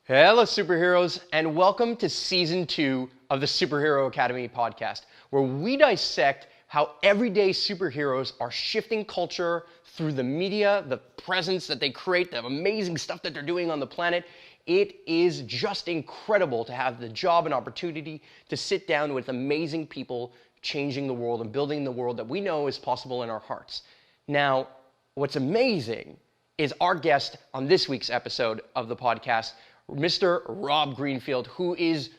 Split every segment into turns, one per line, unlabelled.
Hello, superheroes, and welcome to Season 2 of the Superhero Academy podcast, where we dissect how everyday superheroes are shifting culture through the media, the presence that they create, the amazing stuff that they're doing on the planet. It is just incredible to have the job and opportunity to sit down with amazing people changing the world and building the world that we know is possible in our hearts. Now, what's amazing is our guest on this week's episode of the podcast, Mr. Rob Greenfield, who is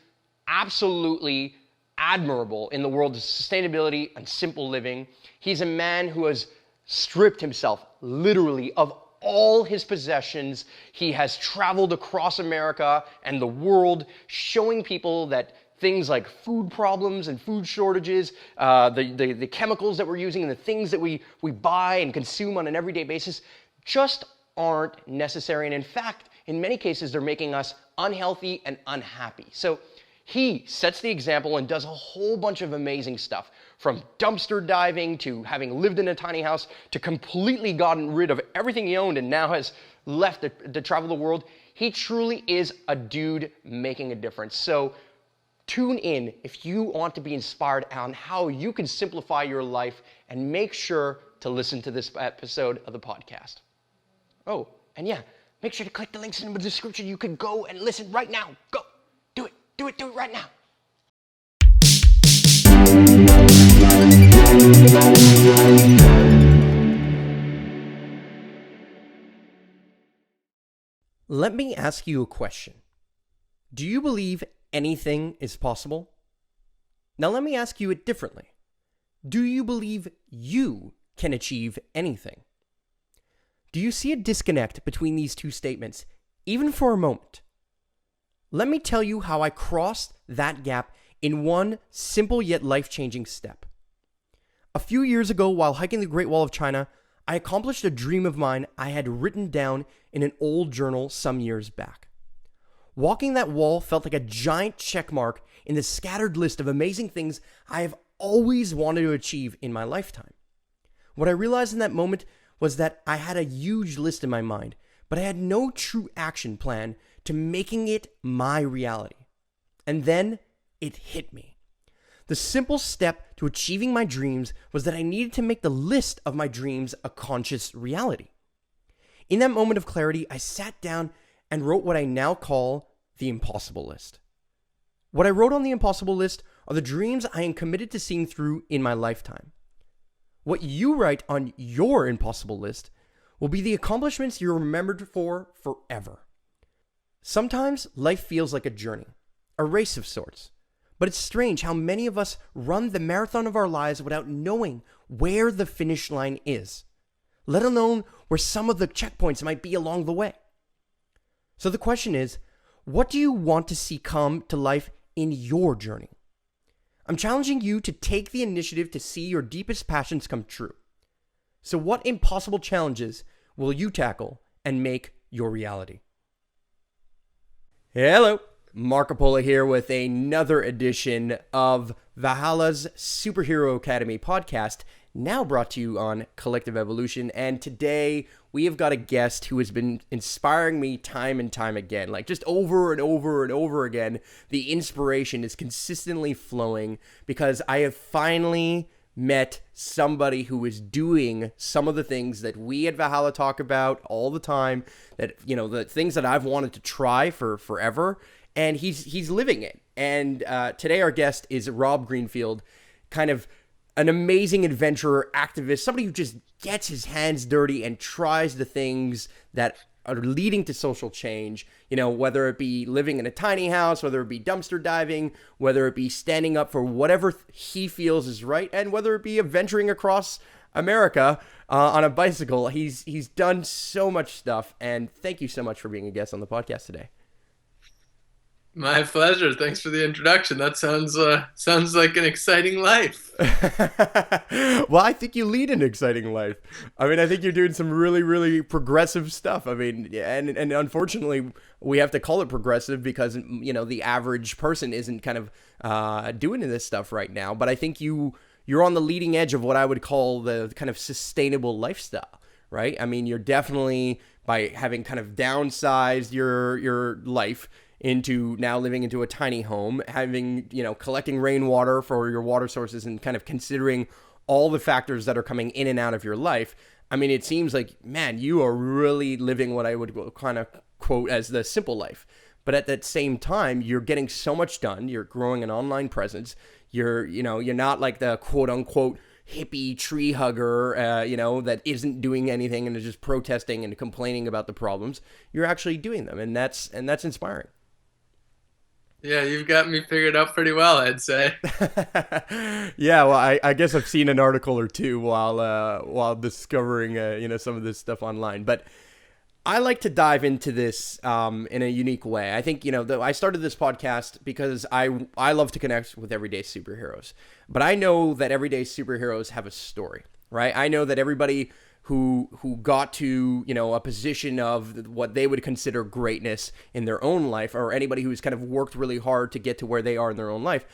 absolutely admirable in the world of sustainability and simple living. He's a man who has stripped himself literally of all his possessions. He has traveled across America and the world, showing people that things like food problems and food shortages, the chemicals that we're using and the things that we buy and consume on an everyday basis just aren't necessary. And in fact, in many cases, they're making us unhealthy and unhappy. So he sets the example and does a whole bunch of amazing stuff, from dumpster diving to having lived in a tiny house to completely gotten rid of everything he owned and now has left to travel the world. He truly is a dude making a difference. So tune in if you want to be inspired on how you can simplify your life, and make sure to listen to this episode of the podcast. Oh, and yeah, make sure to click the links in the description. You can go and listen right now. Go. Do it right now. Let me ask you a question. Do you believe anything is possible? Now let me ask you it differently. Do you believe you can achieve anything? Do you see a disconnect between these two statements, even for a moment? Let me tell you how I crossed that gap in one simple yet life-changing step. A few years ago, while hiking the Great Wall of China, I accomplished a dream of mine I had written down in an old journal some years back. Walking that wall felt like a giant check mark in the scattered list of amazing things I have always wanted to achieve in my lifetime. What I realized in that moment was that I had a huge list in my mind, but I had no true action plan to making it my reality. And then it hit me. The simple step to achieving my dreams was that I needed to make the list of my dreams a conscious reality. In that moment of clarity, I sat down and wrote what I now call the impossible list. What I wrote on the impossible list are the dreams I am committed to seeing through in my lifetime. What you write on your impossible list will be the accomplishments you're remembered for forever. Sometimes life feels like a journey, a race of sorts. But it's strange how many of us run the marathon of our lives without knowing where the finish line is, let alone where some of the checkpoints might be along the way. So the question is, what do you want to see come to life in your journey? I'm challenging you to take the initiative to see your deepest passions come true. So what impossible challenges will you tackle and make your reality? Hello, Marc Angelo here with another edition of Valhalla's Superhero Academy podcast, now brought to you on Collective Evolution. And today we have got a guest who has been inspiring me time and time again, like just over and over and over again. The inspiration is consistently flowing because I have finally met somebody who is doing some of the things that we at Valhalla talk about all the time, that, you know, the things that I've wanted to try for forever, and he's living it. And today our guest is Rob Greenfield, kind of an amazing adventurer, activist, somebody who just gets his hands dirty and tries the things that are leading to social change, you know, whether it be living in a tiny house, whether it be dumpster diving, whether it be standing up for whatever he feels is right, and whether it be adventuring across America on a bicycle. He's done so much stuff, and thank you so much for being a guest on the podcast today.
My pleasure. Thanks for the introduction. That sounds like an exciting life.
Well, I think you lead an exciting life. I mean, I think you're doing some really, really progressive stuff. I mean, and unfortunately, we have to call it progressive because, you know, the average person isn't kind of doing this stuff right now. But I think you're on the leading edge of what I would call the kind of sustainable lifestyle, right? I mean, you're definitely by having kind of downsized your life into now living into a tiny home, having, collecting rainwater for your water sources and kind of considering all the factors that are coming in and out of your life. I mean, it seems like, man, you are really living what I would kind of quote as the simple life. But at that same time, you're getting so much done. You're growing an online presence. You're not like the quote unquote hippie tree hugger, that isn't doing anything and is just protesting and complaining about the problems. You're actually doing them, and that's inspiring.
Yeah, you've got me figured out pretty well, I'd say.
Yeah, well, I guess I've seen an article or two while discovering some of this stuff online, but I like to dive into this in a unique way. I think I started this podcast because I love to connect with everyday superheroes, but I know that everyday superheroes have a story, right? I know that everybody who got to a position of what they would consider greatness in their own life, or anybody who's kind of worked really hard to get to where they are in their own life,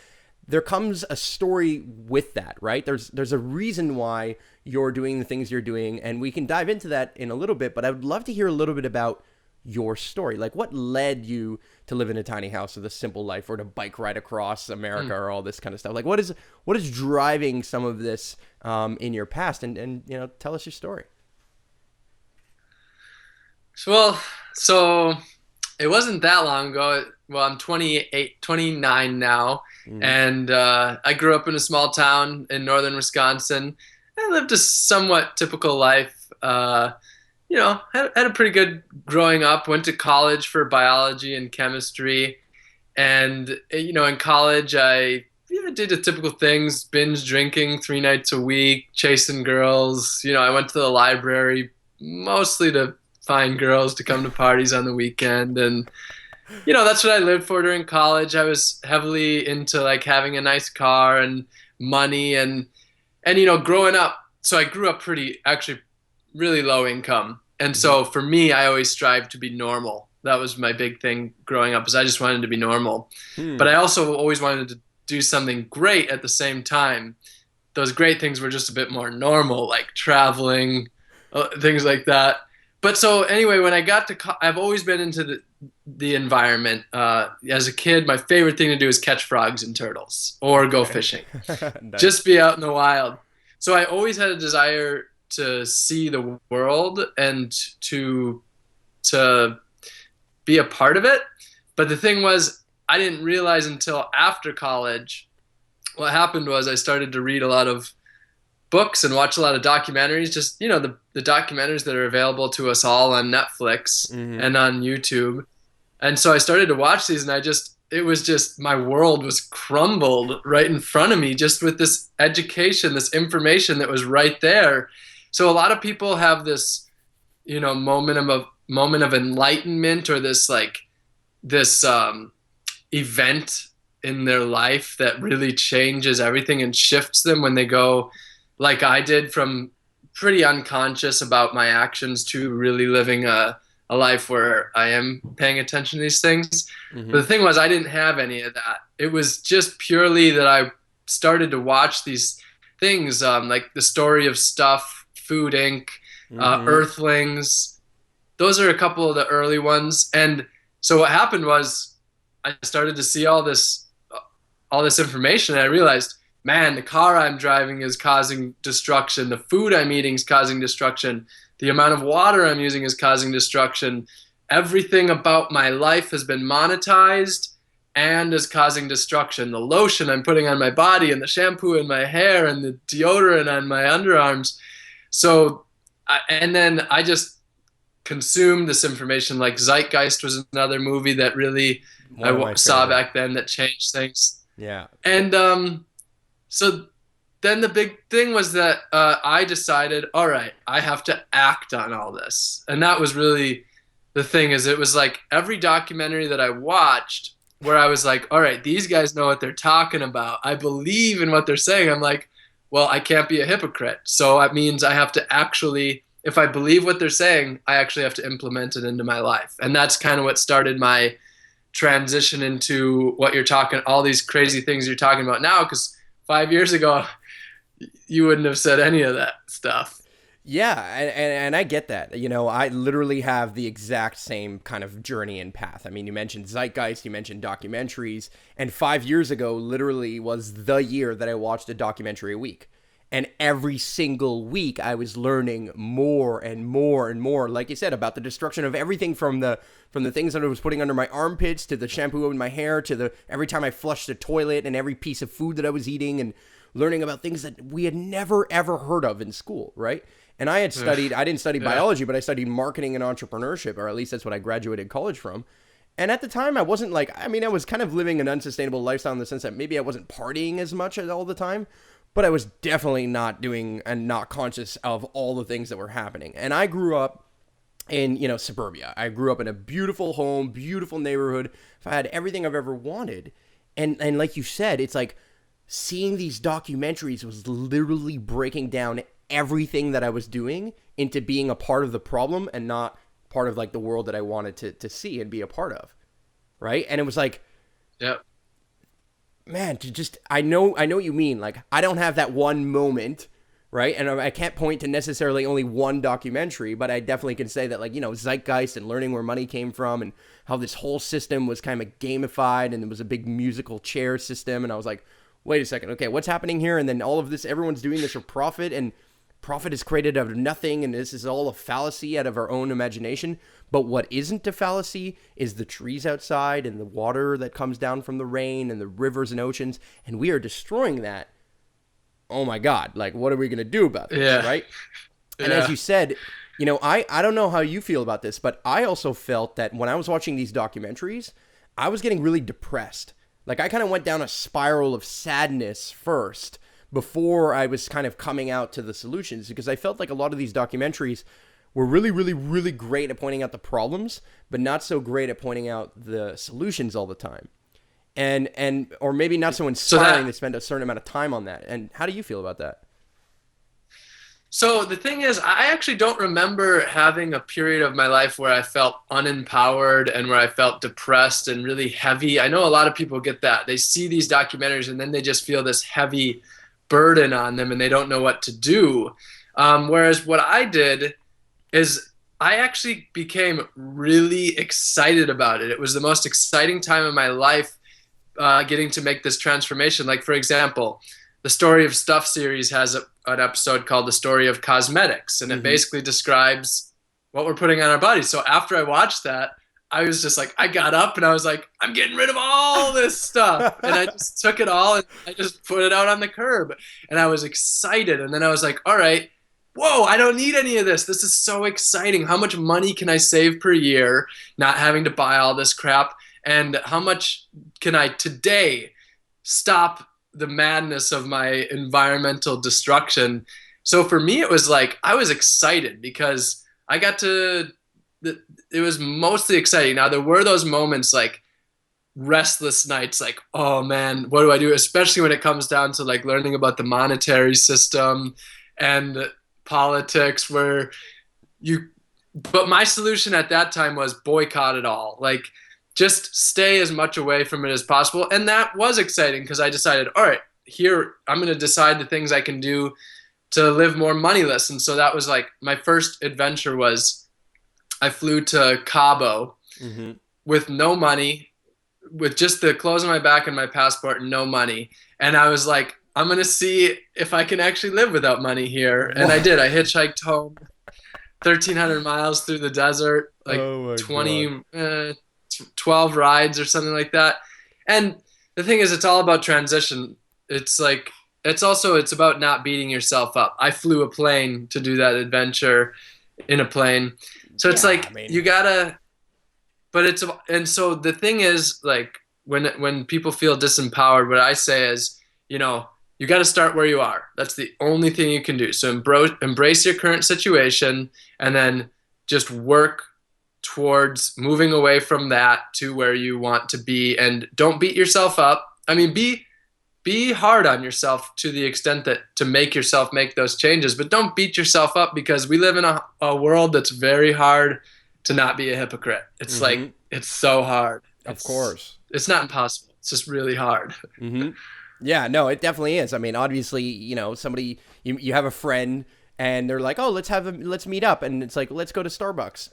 there comes a story with that, right? There's a reason why you're doing the things you're doing, and we can dive into that in a little bit, but I would love to hear a little bit about your story. Like, what led you to live in a tiny house with a simple life, or to bike ride across America, or all this kind of stuff? Like, what is driving some of this in your past, and tell us your story.
Well, so it wasn't that long ago. Well, I'm 29 now, and I grew up in a small town in northern Wisconsin. I lived a somewhat typical life. Had a pretty good growing up. Went to college for biology and chemistry, and in college I did the typical things: binge drinking 3 nights a week, chasing girls. I went to the library mostly to find girls to come to parties on the weekend, and that's what I lived for during college. I was heavily into like having a nice car and money, and growing up. So I grew up actually really low income. And so for me, I always strived to be normal. That was my big thing growing up, is I just wanted to be normal. But I also always wanted to do something great at the same time. Those great things were just a bit more normal, like traveling, things like that. But so anyway, when I got to, I've always been into the environment. As a kid, my favorite thing to do is catch frogs and turtles, or go fishing. Nice. Just be out in the wild. So I always had a desire to see the world and to be a part of it. But the thing was, I didn't realize until after college, what happened was I started to read a lot of books and watch a lot of documentaries, just the documentaries that are available to us all on Netflix and on YouTube. And so I started to watch these, and it was just, my world was crumbled right in front of me, just with this education, this information that was right there. So a lot of people have this moment of enlightenment, or this event in their life that really changes everything and shifts them when they go, like I did, from pretty unconscious about my actions to really living a life where I am paying attention to these things. But the thing was, I didn't have any of that. It was just purely that I started to watch these things, like The Story of Stuff, Food Inc., Earthlings. Those are a couple of the early ones. And so what happened was, I started to see all this information, and I realized, man, the car I'm driving is causing destruction. The food I'm eating is causing destruction. The amount of water I'm using is causing destruction. Everything about my life has been monetized and is causing destruction. The lotion I'm putting on my body, and the shampoo in my hair, and the deodorant on my underarms. So, and then I just consumed this information. Like Zeitgeist was another movie that really I saw back then that changed things.
Yeah.
And so then the big thing was that I decided, all right, I have to act on all this. And that was really the thing, is it was like every documentary that I watched where I was like, all right, these guys know what they're talking about. I believe in what they're saying. I'm like, well, I can't be a hypocrite. So that means I have to actually, if I believe what they're saying, I actually have to implement it into my life. And that's kind of what started my transition into what you're talking, all these crazy things you're talking about now, because 5 years ago, you wouldn't have said any of that stuff.
Yeah, and I get that. You know, I literally have the exact same kind of journey and path. I mean, you mentioned Zeitgeist, you mentioned documentaries, and 5 years ago literally was the year that I watched a documentary a week. And every single week I was learning more and more and more, like you said, about the destruction of everything from the things that I was putting under my armpits to the shampoo in my hair to the every time I flushed the toilet and every piece of food that I was eating, and learning about things that we had never ever heard of in school, right? And I didn't study biology, but I studied marketing and entrepreneurship, or at least that's what I graduated college from. And at the time, I wasn't like, I mean, I was kind of living an unsustainable lifestyle in the sense that maybe I wasn't partying as much all the time, but I was definitely not doing and not conscious of all the things that were happening. And I grew up in, you know, suburbia. I grew up in a beautiful home, beautiful neighborhood. If I had everything I've ever wanted. And like you said, it's like seeing these documentaries was literally breaking down everything that I was doing into being a part of the problem and not part of like the world that I wanted to see and be a part of. Right. And it was like,
Yep.
man, to just, I know what you mean. Like, I don't have that one moment, right? And I can't point to necessarily only one documentary, but I definitely can say that, like, you know, Zeitgeist and learning where money came from and how this whole system was kind of gamified and it was a big musical chair system. And I was like, wait a second, okay, what's happening here? And then all of this, everyone's doing this for profit, and profit is created out of nothing, and this is all a fallacy out of our own imagination. But what isn't a fallacy is the trees outside and the water that comes down from the rain and the rivers and oceans, and we are destroying that. Oh my God, like, what are we going to do about this,
Yeah.
right? And
Yeah.
as you said, you know, I don't know how you feel about this, but I also felt that when I was watching these documentaries, I was getting really depressed. Like, I kind of went down a spiral of sadness first before I was kind of coming out to the solutions, because I felt like a lot of these documentaries were really, really, really great at pointing out the problems, but not so great at pointing out the solutions all the time. And or maybe not so inspiring to spend a certain amount of time on that. And how do you feel about that?
So the thing is, I actually don't remember having a period of my life where I felt unempowered and where I felt depressed and really heavy. I know a lot of people get that. They see these documentaries and then they just feel this heavy burden on them and they don't know what to do. Whereas what I did is I actually became really excited about it. It was the most exciting time of my life, getting to make this transformation. Like, for example, the Story of Stuff series has an episode called The Story of Cosmetics, and it basically describes what we're putting on our bodies. So after I watched that, I was just like, I got up and I was like, I'm getting rid of all this stuff. And I just took it all and I just put it out on the curb. And I was excited. And then I was like, all right, whoa, I don't need any of this. This is so exciting. How much money can I save per year not having to buy all this crap? And how much can I today stop the madness of my environmental destruction? So for me, it was like, I was excited because I got to, it was mostly exciting. Now there were those moments like restless nights, like, oh man, what do I do? Especially when it comes down to like learning about the monetary system and politics, where but my solution at that time was boycott it all. Like, just stay as much away from it as possible. And that was exciting because I decided, all right, here, I'm going to decide the things I can do to live more moneyless. And so that was like my first adventure was I flew to Cabo with no money, with just the clothes on my back and my passport and no money. And I was like, I'm going to see if I can actually live without money here. And I did. I hitchhiked home 1,300 miles through the desert, like 12 rides or something like that. And the thing is, it's all about transition. It's like, it's about not beating yourself up. I flew a plane to do that adventure in a plane. So it's you gotta, and so the thing is, like, when people feel disempowered, what I say is, you know, you got to start where you are. That's the only thing you can do. So embrace your current situation and then just work towards moving away from that to where you want to be, and don't beat yourself up. I mean, be hard on yourself to the extent that to make yourself make those changes, but don't beat yourself up, because we live in a world that's very hard to not be a hypocrite. It's like, it's so hard.
Of course.
It's not impossible. It's just really hard.
Yeah, no, it definitely is. I mean, obviously, you know, somebody, you have a friend and they're like, oh, let's meet up, and it's like, let's go to Starbucks.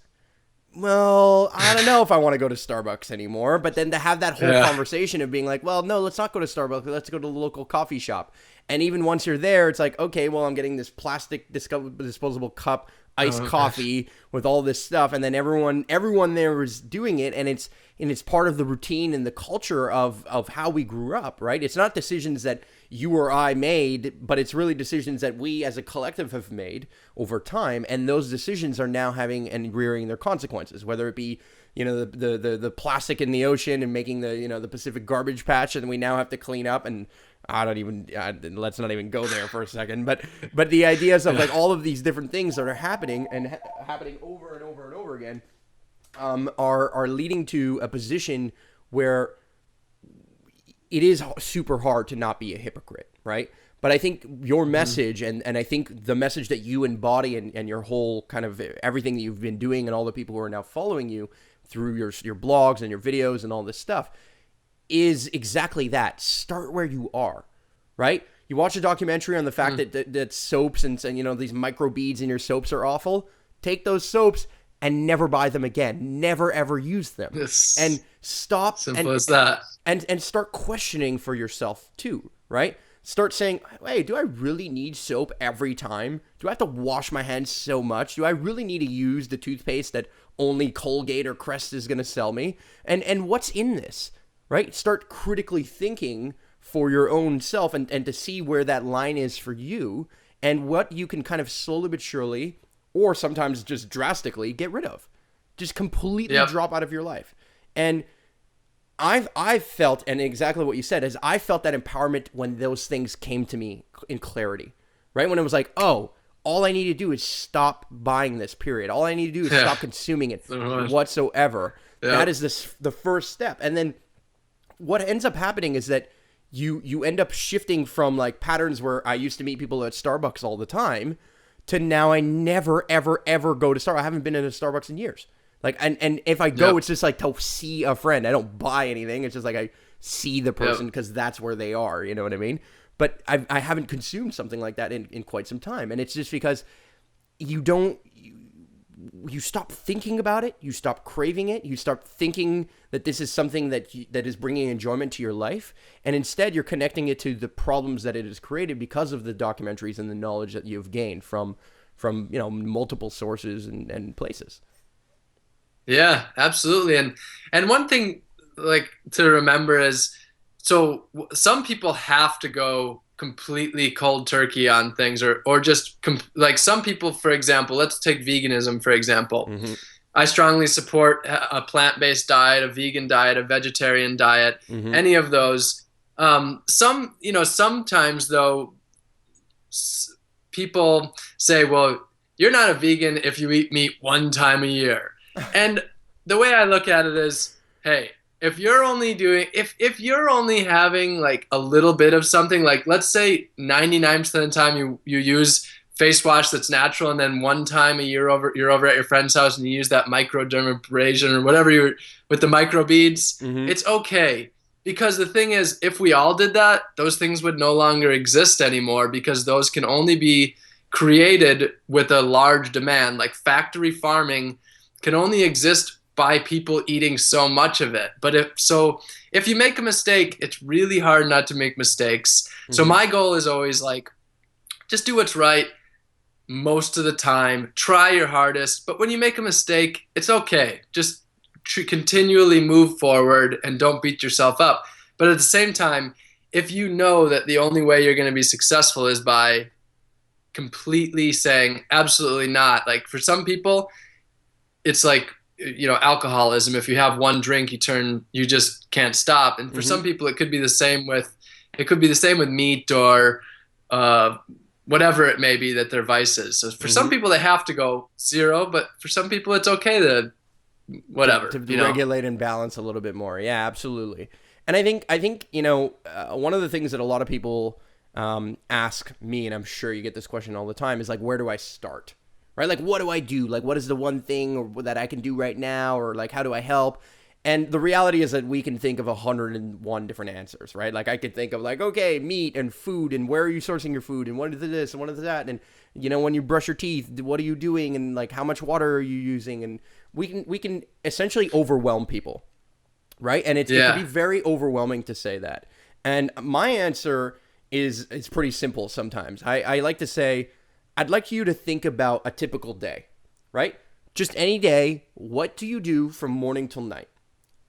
Well, I don't know if I want to go to Starbucks anymore. But then to have that whole conversation of being like, well, no, let's not go to Starbucks. Let's go to the local coffee shop. And even once you're there, it's like, okay, well, I'm getting this plastic disposable cup, iced coffee with all this stuff. And then everyone there is doing it. And it's part of the routine and the culture of how we grew up, right? It's not decisions that you or I made, but it's really decisions that we as a collective have made over time. And those decisions are now having and rearing their consequences, whether it be, the plastic in the ocean and making the Pacific garbage patch, and we now have to clean up. And let's not even go there for a second. But the ideas of like all of these different things that are happening and happening over and over and over again are leading to a position where it is super hard to not be a hypocrite, right? But I think your message and I think the message that you embody and your whole kind of everything that you've been doing and all the people who are now following you through your blogs and your videos and all this stuff is exactly that. Start where you are, right? You watch a documentary on the fact that soaps and these micro beads in your soaps are awful. Take those soaps and never buy them again. Never ever use them.
Yes.
And stop.
Simple as that.
And start questioning for yourself too, right? Start saying, hey, do I really need soap every time? Do I have to wash my hands so much? Do I really need to use the toothpaste that only Colgate or Crest is going to sell me? And what's in this, right? Start critically thinking for your own self and to see where that line is for you and what you can kind of slowly but surely, or sometimes just drastically, get rid of. Just completely drop out of your life. And I've felt, and exactly what you said, is I felt that empowerment when those things came to me in clarity, right? When it was like, oh, all I need to do is stop buying this, period. All I need to do is stop consuming it whatsoever. That is the first step. And then what ends up happening is that you end up shifting from like patterns where I used to meet people at Starbucks all the time to now I never, ever, ever go to Starbucks. I haven't been in a Starbucks in years. Like, and if I go, it's just like to see a friend. I don't buy anything. It's just like I see the person because that's where they are. You know what I mean? But I haven't consumed something like that in quite some time. And it's just because you stop thinking about it. You stop craving it. You start thinking that this is something that is bringing enjoyment to your life. And instead, you're connecting it to the problems that it has created because of the documentaries and the knowledge that you've gained from multiple sources and places.
Yeah, absolutely. And one thing like to remember is, so some people have to go completely cold turkey on things or just like some people, for example, let's take veganism, for example. Mm-hmm. I strongly support a plant-based diet, a vegan diet, a vegetarian diet, any of those. Sometimes though, people say, well, you're not a vegan if you eat meat one time a year. And the way I look at it is, hey, if you're only having like a little bit of something, like let's say 99% of the time you use face wash that's natural, and then one time a year you're over at your friend's house and you use that microdermabrasion or whatever with the micro beads, it's okay. Because the thing is, if we all did that, those things would no longer exist anymore, because those can only be created with a large demand. Like factory farming can only exist by people eating so much of it. But if you make a mistake, it's really hard not to make mistakes. So my goal is always like, just do what's right most of the time. Try your hardest. But when you make a mistake, it's okay. Just continually move forward and don't beat yourself up. But at the same time, if you know that the only way you're going to be successful is by completely saying absolutely not. Like for some people, it's like, alcoholism. If you have one drink, you just can't stop. And for some people, it could be the same with meat or whatever it may be that their vice is. So for some people, they have to go zero, but for some people, it's okay to whatever.
To regulate and balance a little bit more. Yeah, absolutely. And I think one of the things that a lot of people ask me, and I'm sure you get this question all the time, is like, where do I start? Right? Like, what do I do? Like, what is the one thing that I can do right now? Or like, how do I help? And the reality is that we can think of 101 different answers, right? Like I could think of like, okay, meat and food and where are you sourcing your food and what is this and what is that? And when you brush your teeth, what are you doing? And like, how much water are you using? And we can essentially overwhelm people, right? And it can be very overwhelming to say that. And my answer is pretty simple sometimes. I like to say, I'd like you to think about a typical day, right? Just any day, what do you do from morning till night?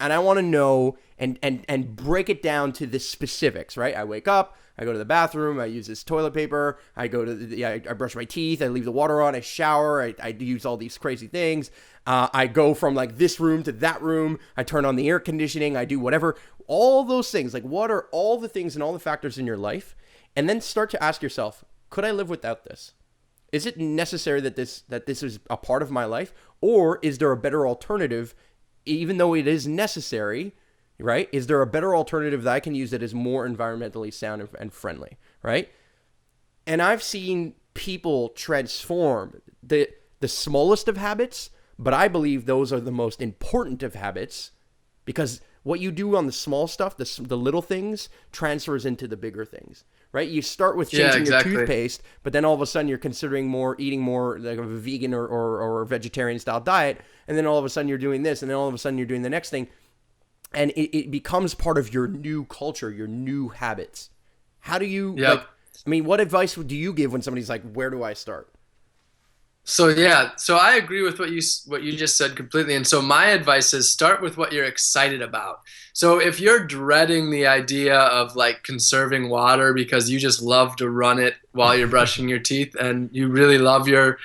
And I want to know and break it down to the specifics, right? I wake up, I go to the bathroom, I use this toilet paper, I go to I brush my teeth, I leave the water on, I shower, I use all these crazy things. I go from like this room to that room, I turn on the air conditioning, I do whatever, all those things. Like, what are all the things and all the factors in your life? And then start to ask yourself, could I live without this? Is it necessary that this is a part of my life, or is there a better alternative? Even though it is necessary, right? Is there a better alternative that I can use that is more environmentally sound and friendly, right? And I've seen people transform the smallest of habits, but I believe those are the most important of habits, because what you do on the small stuff, the little things, transfers into the bigger things, right? You start with changing your toothpaste, but then all of a sudden you're considering eating more like a vegan or vegetarian style diet. And then all of a sudden you're doing this, and then all of a sudden you're doing the next thing. And it becomes part of your new culture, your new habits. How do you, what advice do you give when somebody's like, where do I start?
So I agree with what you just said completely. And so my advice is start with what you're excited about. So if you're dreading the idea of like conserving water because you just love to run it while you're brushing your teeth, and you really love your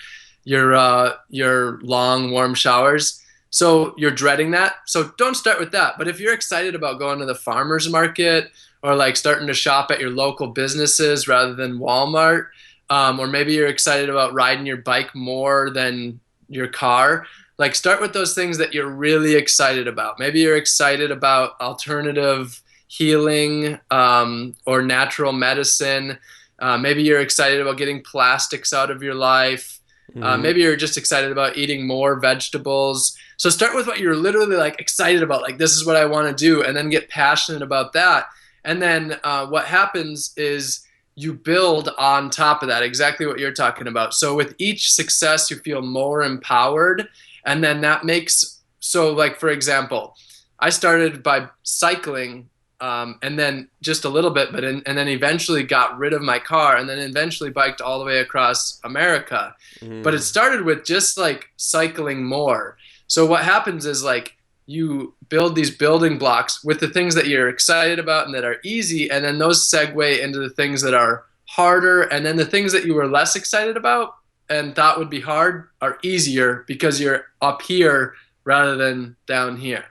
long warm showers, so you're dreading that, so don't start with that. But if you're excited about going to the farmer's market, or like starting to shop at your local businesses rather than Walmart, or maybe you're excited about riding your bike more than your car, like start with those things that you're really excited about. Maybe you're excited about alternative healing, or natural medicine. Maybe you're excited about getting plastics out of your life. Maybe you're just excited about eating more vegetables. So start with what you're literally like excited about, like this is what I want to do, and then get passionate about that. And then what happens is you build on top of that, exactly what you're talking about. So with each success, you feel more empowered. And then that makes, so like, for example, I started by cycling, and then just a little bit, and then eventually got rid of my car, and then eventually biked all the way across America. But it started with just like cycling more. So what happens is like you build these building blocks with the things that you're excited about and that are easy, and then those segue into the things that are harder, and then the things that you were less excited about and thought would be hard are easier because you're up here rather than down here.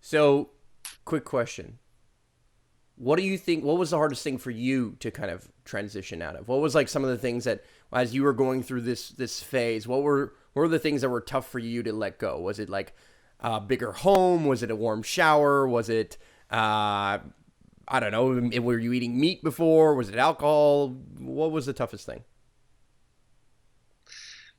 So, quick question. What do you think, what was the hardest thing for you to kind of transition out of? What was like some of the things that, as you were going through this phase, what were the things that were tough for you to let go? Was it like a bigger home? Was it a warm shower? Was it, I don't know, were you eating meat before? Was it alcohol? What was the toughest thing?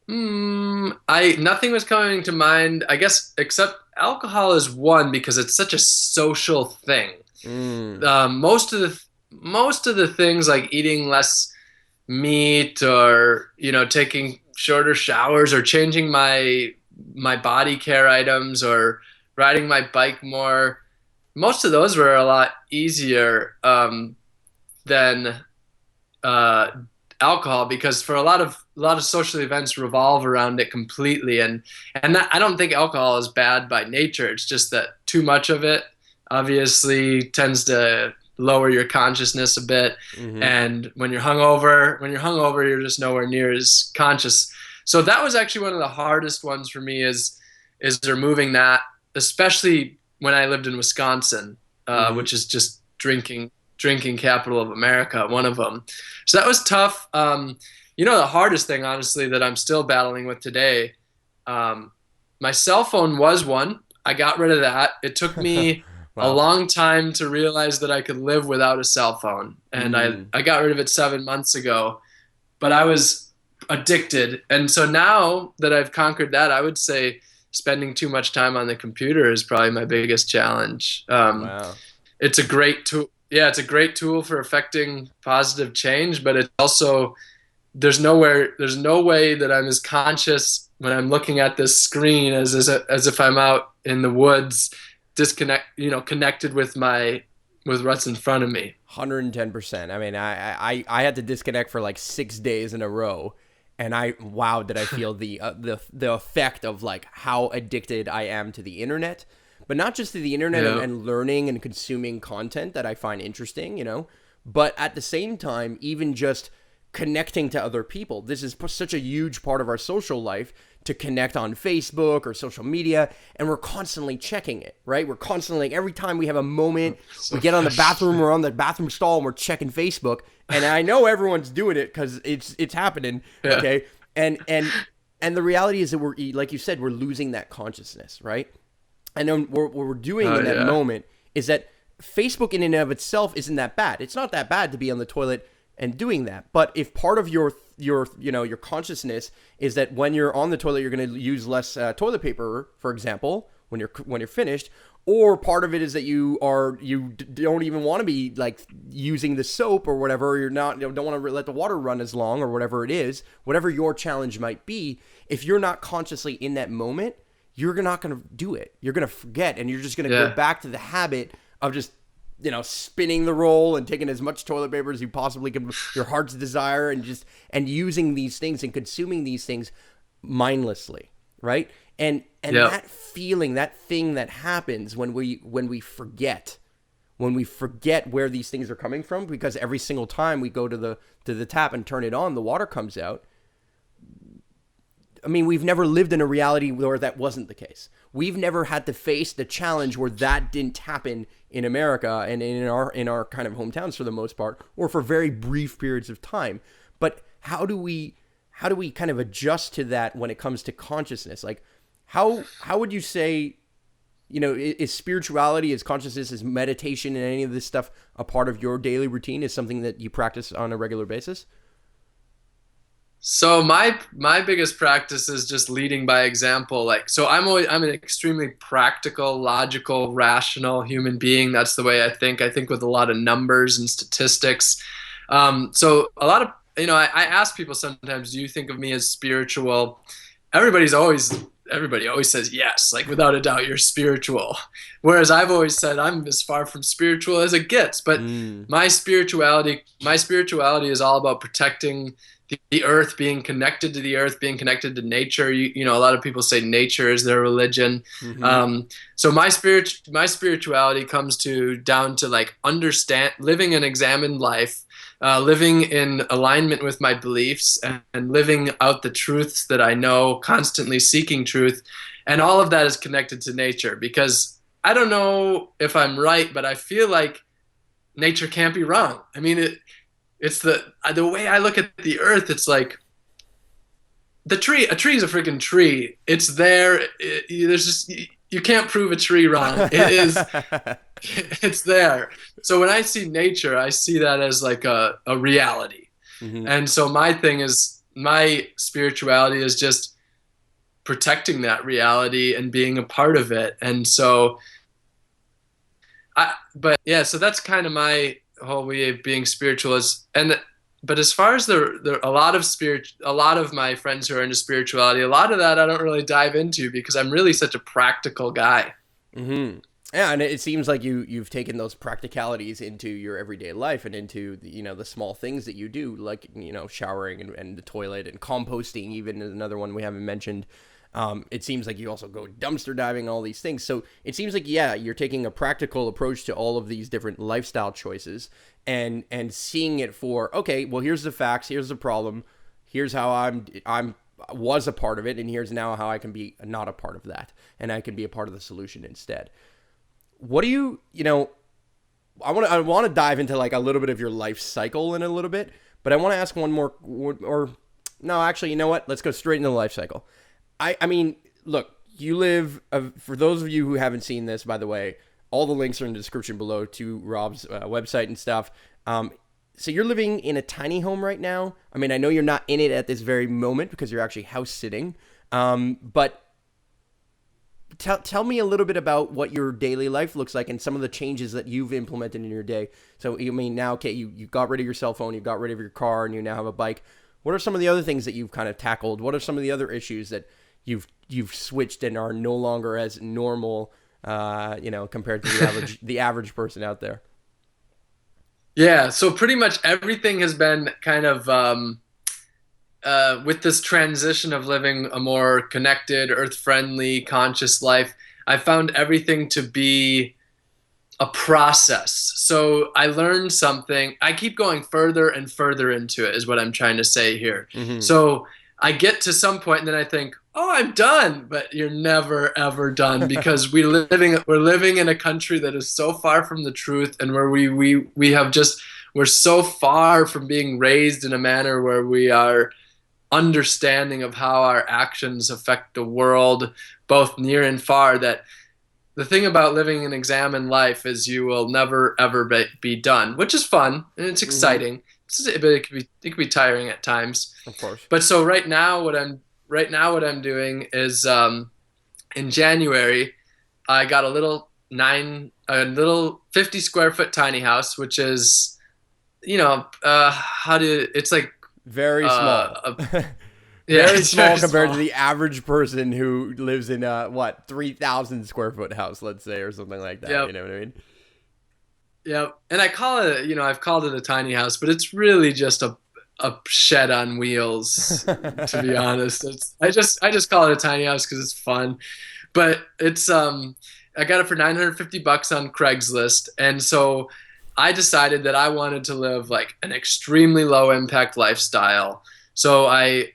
Nothing was coming to mind, I guess, except alcohol is one, because it's such a social thing. Most of the things like eating less meat, or taking shorter showers, or changing my body care items, or riding my bike more, most of those were a lot easier than alcohol, because for a lot of social events revolve around it completely, and I don't think alcohol is bad by nature. It's just that too much of it obviously tends to lower your consciousness a bit, and when you're hungover, you're just nowhere near as conscious. So that was actually one of the hardest ones for me, is removing that, especially when I lived in Wisconsin, which is just drinking capital of America, one of them. So that was tough. The hardest thing, honestly, that I'm still battling with today, my cell phone was one. I got rid of that. It took me a long time to realize that I could live without a cell phone. And I got rid of it 7 months ago, but I was addicted. And so now that I've conquered that, I would say spending too much time on the computer is probably my biggest challenge.
Wow.
It's a great tool. Yeah, it's a great tool for affecting positive change, but it's also there's no way that I'm as conscious when I'm looking at this screen as if I'm out in the woods, connected with what's in front of me.
110%. I mean, I had to disconnect for like 6 days in a row, and wow, did I feel the effect of like how addicted I am to the internet, but not just to the internet
Yeah.
and learning and consuming content that I find interesting, but at the same time, even just connecting to other people. This is such a huge part of our social life, to connect on Facebook or social media, and we're constantly checking it, right? We're constantly, every time we have a moment, we get on the bathroom, we're on the bathroom stall, and we're checking Facebook. And I know everyone's doing it because it's happening,
Yeah.
okay? And the reality is that we're, like you said, we're losing that consciousness, right? And then what we're doing in that
Yeah.
moment is that Facebook in and of itself isn't that bad. It's not that bad to be on the toilet and doing that. But if part of your consciousness is that when you're on the toilet, you're going to use less toilet paper, for example, when you're finished, or part of it is that you don't even want to be like using the soap or whatever, don't want to let the water run as long or whatever it is, whatever your challenge might be, if you're not consciously in that moment, you're not going to do it. You're going to forget, and you're just going to go back to the habit of just spinning the roll and taking as much toilet paper as you possibly can, your heart's desire, and using these things and consuming these things mindlessly, right? And that feeling, that thing that happens when we forget where these things are coming from, because every single time we go to the tap and turn it on, the water comes out. I mean, we've never lived in a reality where that wasn't the case. We've never had to face the challenge where that didn't happen in America and in our kind of hometowns for the most part, or for very brief periods of time. But how do we kind of adjust to that when it comes to consciousness? Like, how would you say, is spirituality, is consciousness, is meditation, and any of this stuff a part of your daily routine? Is something that you practice on a regular basis?
So my biggest practice is just leading by example. Like, so I'm an extremely practical, logical, rational human being. That's the way I think. I think with a lot of numbers and statistics. So a lot of, I ask people sometimes, do you think of me as spiritual? Everybody always says yes, like without a doubt, you're spiritual. Whereas I've always said I'm as far from spiritual as it gets. But my spirituality is all about protecting the earth, being connected to the earth, being connected to nature. A lot of people say nature is their religion. So my spirituality comes down to like understand, living an examined life, living in alignment with my beliefs, and living out the truths that I know, constantly seeking truth. And all of that is connected to nature, because I don't know if I'm right, but I feel like nature can't be wrong. I mean, it's the way I look at the earth. It's like a tree is a freaking tree. It's there. You can't prove a tree wrong. It is. It's there. So when I see nature, I see that as like a reality. And so my spirituality is just protecting that reality and being a part of it. And so so that's kind of my whole way of being spiritual. But as far as a lot of my friends who are into spirituality, a lot of that I don't really dive into, because I'm really such a practical guy.
Yeah, and it seems like you've taken those practicalities into your everyday life and into the small things that you do, like showering and the toilet and composting. Even is another one we haven't mentioned. It seems like you also go dumpster diving and all these things. So it seems like, you're taking a practical approach to all of these different lifestyle choices and seeing it for, okay, well, here's the facts, here's the problem, here's how I'm was a part of it, and here's now how I can be not a part of that, and I can be a part of the solution instead. What do I want to dive into like a little bit of your life cycle in a little bit, but I want to ask one more, or no, actually, you know what? Let's go straight into the life cycle. I mean, look, you live, for those of you who haven't seen this, by the way, all the links are in the description below to Rob's website and stuff. So you're living in a tiny home right now. I mean, I know you're not in it at this very moment because you're actually house sitting. But tell me a little bit about what your daily life looks like and some of the changes that you've implemented in your day. So, you mean now, okay, you got rid of your cell phone, you got rid of your car, and you now have a bike. What are some of the other things that you've kind of tackled? What are some of the other issues that you've switched and are no longer as normal, compared to the average person out there?
Yeah, so pretty much everything has been kind of with this transition of living a more connected, earth-friendly, conscious life. I found everything to be a process. So I learned something. I keep going further and further into it, is what I'm trying to say here.
Mm-hmm.
So I get to some point and then I think, oh, I'm done. But you're never, ever done, because we're living in a country that is so far from the truth, and where we're so far from being raised in a manner where we are understanding of how our actions affect the world, both near and far, that the thing about living an examined life is you will never ever be done, which is fun and it's exciting. But it can be tiring at times.
Of course.
But so right now what I'm doing is in January I got a little 50 square foot tiny house, which is it's like
very small.
Yeah,
very small
very
compared
small
to the average person who lives in a 3,000 square foot house, let's say, or something like that.
Yep.
You know what I mean?
Yeah, and I call it, I've called it a tiny house, but it's really just a shed on wheels. To be honest, I just call it a tiny house because it's fun. But it's I got it for $950 on Craigslist, and so I decided that I wanted to live like an extremely low impact lifestyle. So I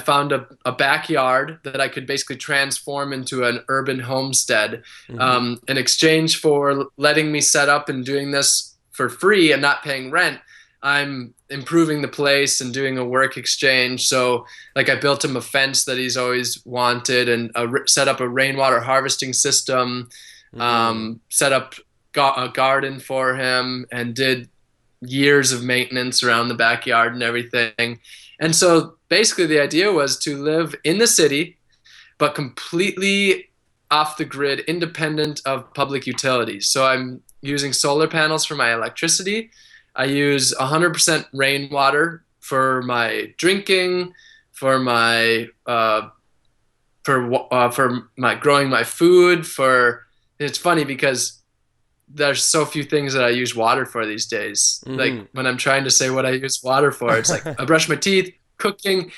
found a backyard that I could basically transform into an urban homestead, in exchange for letting me set up and doing this for free and not paying rent. I'm improving the place and doing a work exchange. So like I built him a fence that he's always wanted, and set up a rainwater harvesting system, set up a garden for him, and did years of maintenance around the backyard and everything. And so basically the idea was to live in the city, but completely off the grid, independent of public utilities. So I'm using solar panels for my electricity. I use 100% rainwater for my drinking, for my growing my food. It's funny because there's so few things that I use water for these days. Like when I'm trying to say what I use water for, it's like I brush my teeth, cooking.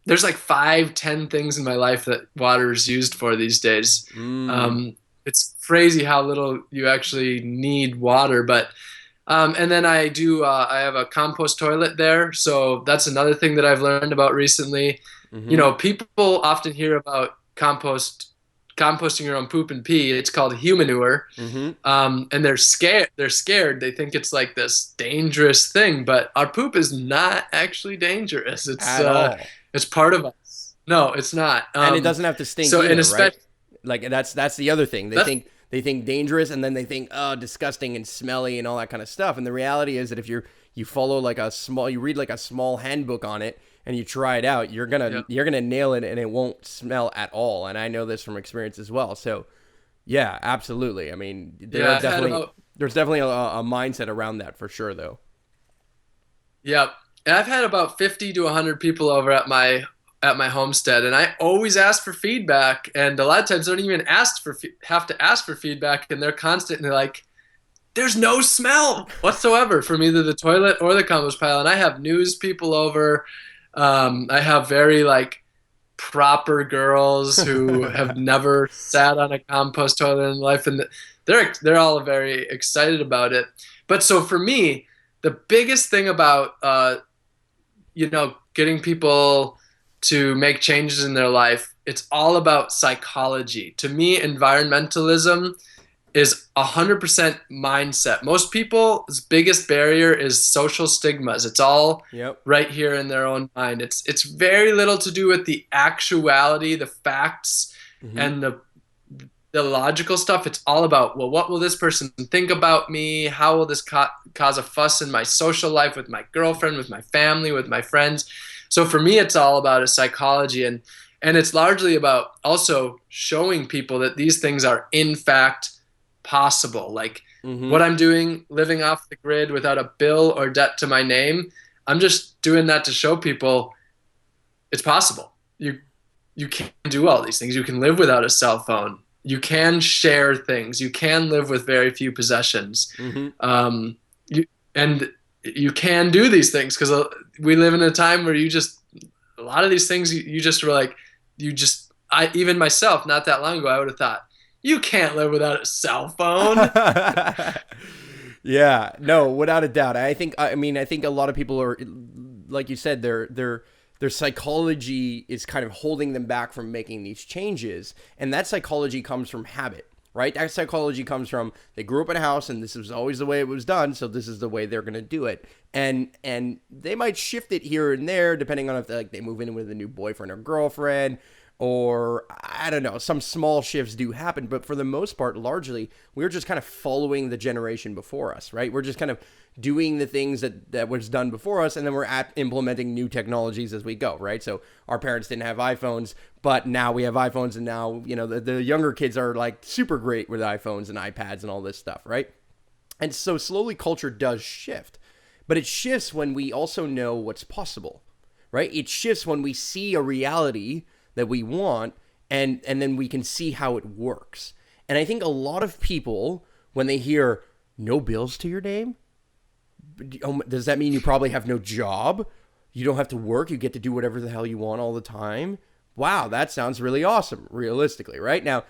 There's like 5-10 things in my life that water is used for these days. It's crazy how little you actually need water. But and then I have a compost toilet there. So that's another thing that I've learned about recently. People often hear about composting your own poop and pee. It's called humanure. And they're scared. They think it's like this dangerous thing, but our poop is not actually dangerous. It's part of us. No, it's not.
And it doesn't have to stink either, right? Like that's the other thing. They think dangerous, and then they think, oh, disgusting and smelly and all that kind of stuff. And the reality is that if you read like a small handbook on it, and you try it out, you're gonna nail it, and it won't smell at all. And I know this from experience as well. So, yeah, absolutely. I mean, there's definitely a mindset around that for sure, though.
Yep, and I've had about 50 to 100 people over at my homestead, and I always ask for feedback. And a lot of times, I don't even have to ask for feedback, and they're constantly like, "There's no smell whatsoever from either the toilet or the compost pile." And I have news people over. I have very like proper girls who have never sat on a compost toilet in life, and they're all very excited about it. But so for me, the biggest thing about getting people to make changes in their life, it's all about psychology. To me, environmentalism is 100% mindset. Most people's biggest barrier is social stigmas. It's all right here in their own mind. It's very little to do with the actuality, the facts, and the logical stuff. It's all about, well, what will this person think about me? How will this cause a fuss in my social life, with my girlfriend, with my family, with my friends? So for me, it's all about a psychology. And And it's largely about also showing people that these things are in fact possible. Like
Mm-hmm.
what I'm doing, living off the grid without a bill or debt to my name, I'm just doing that to show people it's possible. You can do all these things. You can live without a cell phone. You can share things. You can live with very few possessions.
Mm-hmm.
You and you can do these things because we live in a time where you just a lot of these things you just were like you just I even myself not that long ago I would have thought you can't live without a cell phone.
Yeah, no, without a doubt. I think a lot of people are, like you said, their psychology is kind of holding them back from making these changes, and that psychology comes from habit, right? That psychology comes from they grew up in a house and this was always the way it was done, so this is the way they're going to do it. And they might shift it here and there depending on if they move in with a new boyfriend or girlfriend, or I don't know, some small shifts do happen, but for the most part, largely, we're just kind of following the generation before us, right? We're just kind of doing the things that was done before us, and then we're implementing new technologies as we go, right? So our parents didn't have iPhones, but now we have iPhones, and now, the younger kids are like super great with iPhones and iPads and all this stuff, right? And so slowly culture does shift, but it shifts when we also know what's possible, right? It shifts when we see a reality that we want, and then we can see how it works. And I think a lot of people, when they hear no bills to your name, does that mean you probably have no job? You don't have to work, you get to do whatever the hell you want all the time? Wow, that sounds really awesome, realistically, right? Now,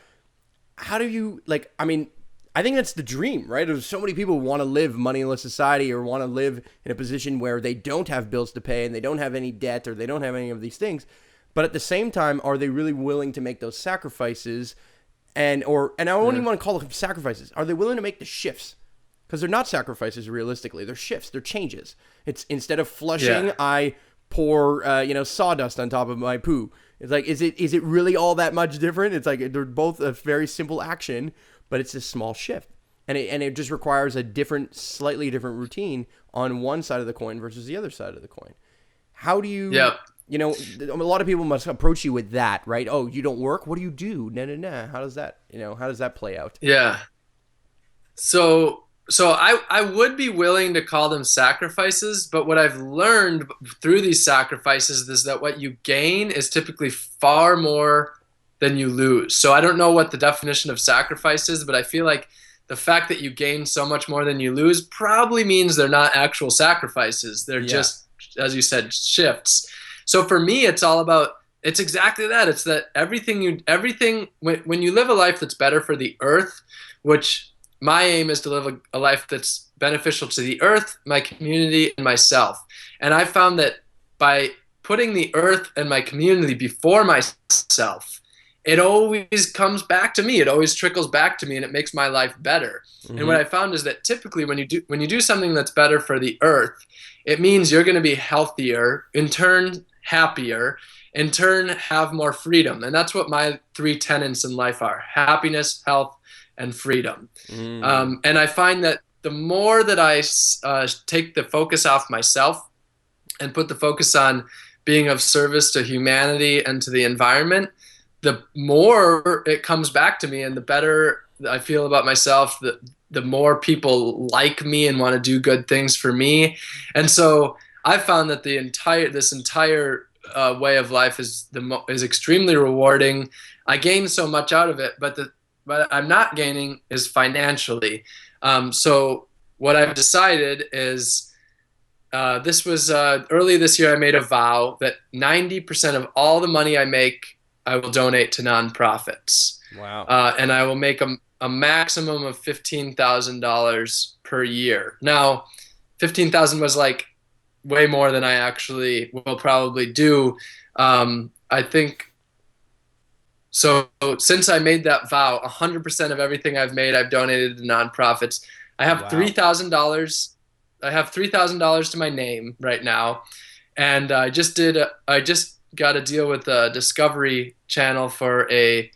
how do you, I think that's the dream, right? There's so many people who want to live moneyless society or want to live in a position where they don't have bills to pay and they don't have any debt or they don't have any of these things. But at the same time, are they really willing to make those sacrifices? And I don't even want to call them sacrifices. Are they willing to make the shifts? Because they're not sacrifices realistically. They're shifts. They're changes. It's instead of flushing, I pour sawdust on top of my poo. It's like, is it really all that much different? It's like they're both a very simple action, but it's a small shift. And it just requires a slightly different routine on one side of the coin versus the other side of the coin. How do you...
Yep.
A lot of people must approach you with that, right? Oh, you don't work? What do you do? No. How does that play out?
Yeah. So I would be willing to call them sacrifices, but what I've learned through these sacrifices is that what you gain is typically far more than you lose. So I don't know what the definition of sacrifice is, but I feel like the fact that you gain so much more than you lose probably means they're not actual sacrifices. They're just, as you said, shifts. So for me, it's exactly that. It's that when you live a life that's better for the earth, which my aim is to live a life that's beneficial to the earth, my community, and myself. And I found that by putting the earth and my community before myself, it always comes back to me. It always trickles back to me, and it makes my life better. Mm-hmm. And what I found is that typically when you do something that's better for the earth, it means you're going to be healthier, in turn happier, in turn have more freedom. And that's what my 3 tenets in life are: happiness, health, and freedom. And I find that the more that I take the focus off myself and put the focus on being of service to humanity and to the environment, the more it comes back to me, and the better I feel about myself, the more people like me and want to do good things for me. And so I found that this entire way of life is extremely rewarding. I gain so much out of it, but I'm not gaining is financially. So what I've decided is, this was early this year, I made a vow that 90% of all the money I make, I will donate to nonprofits.
Wow.
And I will make a maximum of $15,000 per year. Now, 15,000 was like way more than I actually will probably do. I think. So since I made that vow, 100% of everything I've made, I've donated to nonprofits. I have $3,000. I have $3,000 to my name right now, and I just got a deal with the Discovery Channel for a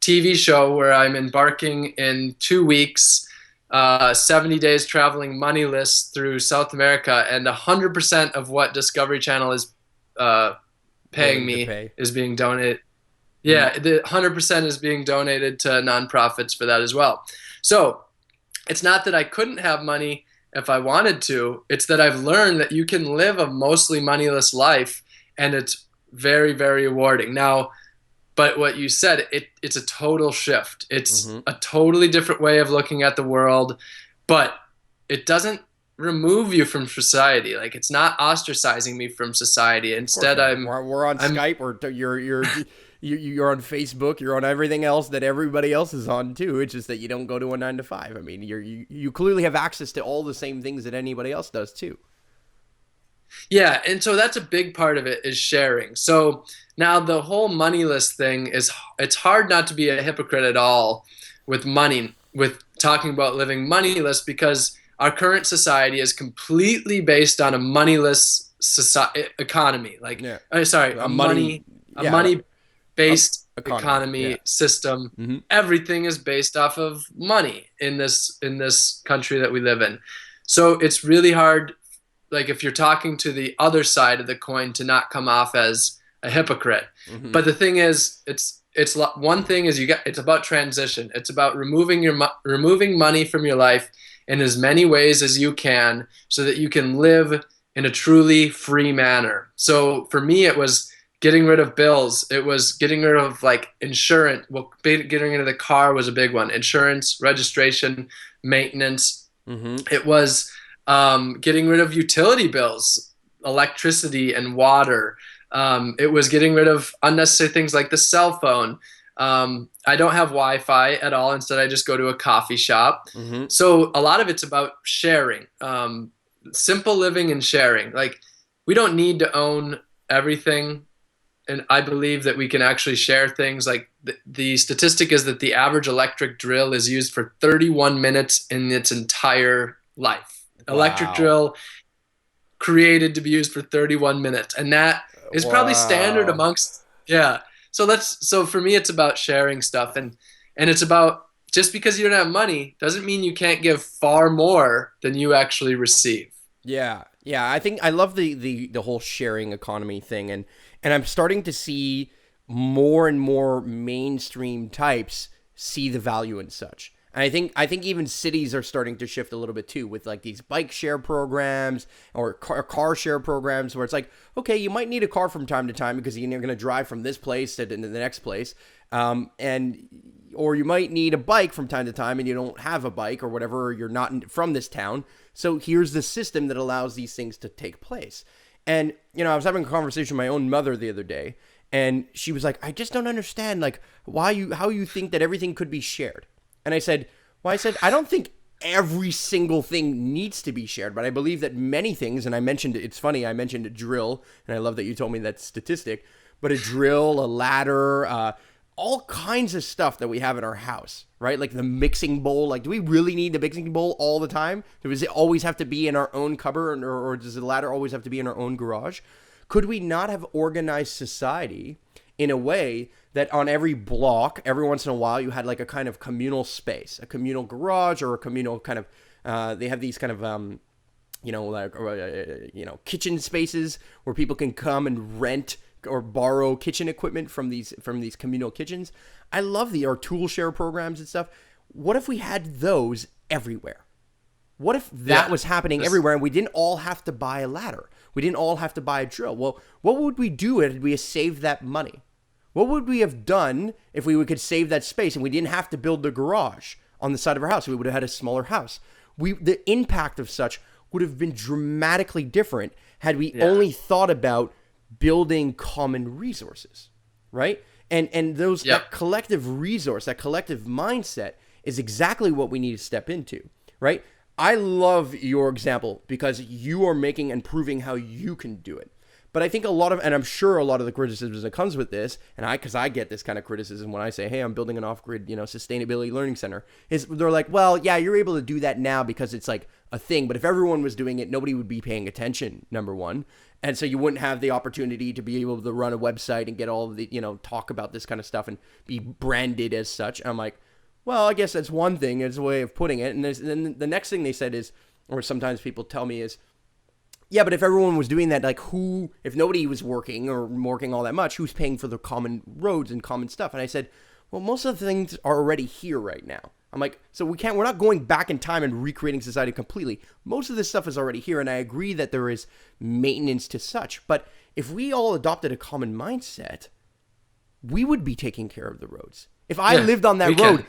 TV show where I'm embarking in 2 weeks, 70 days traveling moneyless through South America, and 100% of what Discovery Channel is paying me is being donated. Yeah, the 100% is being donated to nonprofits for that as well. So it's not that I couldn't have money if I wanted to. It's that I've learned that you can live a mostly moneyless life, and it's very, very rewarding. Now, but what you said, it's a total shift. It's
Mm-hmm.
a totally different way of looking at the world, but it doesn't remove you from society. Like, it's not ostracizing me from society.
Of course
Instead,
not. We're on
I'm
Skype. You're on Facebook. You're on everything else that everybody else is on too. It's just that you don't go to a 9 to 5. I mean, you clearly have access to all the same things that anybody else does too.
Yeah, and so that's a big part of it is sharing. So now the whole moneyless thing is it's hard not to be a hypocrite at all with money, with talking about living moneyless because our current society is completely based on a moneyless society economy. Like
Yeah,
sorry,
a money.
a
Yeah,
money based
economy. Yeah.
economy system.
Mm-hmm.
Everything is based off of money in this country that we live in. So it's really hard, like if you're talking to the other side of the coin, to not come off as a hypocrite.
Mm-hmm.
But the thing is, it's one thing is it's about transition. It's about removing money from your life in as many ways as you can so that you can live in a truly free manner. So for me, it was getting rid of bills. It was getting rid of like insurance. Well, getting rid of the car was a big one. Insurance, registration, maintenance.
Mm-hmm.
It was getting rid of utility bills, electricity and water. It was getting rid of unnecessary things like the cell phone. I don't have Wi-Fi at all. Instead, I just go to a coffee shop.
Mm-hmm.
So a lot of it's about sharing, simple living and sharing. Like we don't need to own everything. And I believe that we can actually share things. Like the statistic is that the average electric drill is used for 31 minutes in its entire life. Electric
Wow.
drill created to be used for 31 minutes, and that is probably standard
Wow.
amongst, yeah. So for me it's about sharing stuff, and it's about, just because you don't have money doesn't mean you can't give far more than you actually receive.
Yeah, yeah. I think I love the whole sharing economy thing, and I'm starting to see more and more mainstream types see the value in such. And I think even cities are starting to shift a little bit too, with like these bike share programs or car share programs, where it's like, okay, you might need a car from time to time because you're going to drive from this place to the next place, and or you might need a bike from time to time and you don't have a bike or whatever, or you're not from this town. So here's the system that allows these things to take place. And, I was having a conversation with my own mother the other day, and she was like, I just don't understand, like, how you think that everything could be shared. And I said, I don't think every single thing needs to be shared, but I believe that many things, and it's funny, I mentioned a drill, and I love that you told me that statistic, but a drill, a ladder, all kinds of stuff that we have in our house, right? Like the mixing bowl. Like, do we really need the mixing bowl all the time? Does it always have to be in our own cupboard, or does the ladder always have to be in our own garage? Could we not have organized society in a way that on every block, every once in a while, you had like a kind of communal space, a communal garage, or a communal kind of, they have these kind of, kitchen spaces where people can come and rent or borrow kitchen equipment from these communal kitchens. I love our tool share programs and stuff. What if we had those everywhere? What if that was happening everywhere and we didn't all have to buy a ladder? We didn't all have to buy a drill. Well, what would we do if we saved that money? What would we have done if we could save that space and we didn't have to build the garage on the side of our house? We would have had a smaller house. The impact of such would have been dramatically different had we only thought about building common resources, right? And that collective resource, that collective mindset is exactly what we need to step into, right? I love your example because you are making and proving how you can do it. But I think and I'm sure a lot of the criticism that comes with this, because I get this kind of criticism when I say, hey, I'm building an off-grid, sustainability learning center, is they're like, well, yeah, you're able to do that now because it's like a thing. But if everyone was doing it, nobody would be paying attention, number one. And so you wouldn't have the opportunity to be able to run a website and get all of the, talk about this kind of stuff and be branded as such. And I'm like, well, I guess that's one thing. It's a way of putting it. And then the next thing they said is, or sometimes people tell me is, Yeah, but if everyone was doing that, like if nobody was working or working all that much, who's paying for the common roads and common stuff? And I said, well, most of the things are already here right now. I'm like, so we're not going back in time and recreating society completely. Most of this stuff is already here. And I agree that there is maintenance to such. But if we all adopted a common mindset, we would be taking care of the roads. If I lived on that road,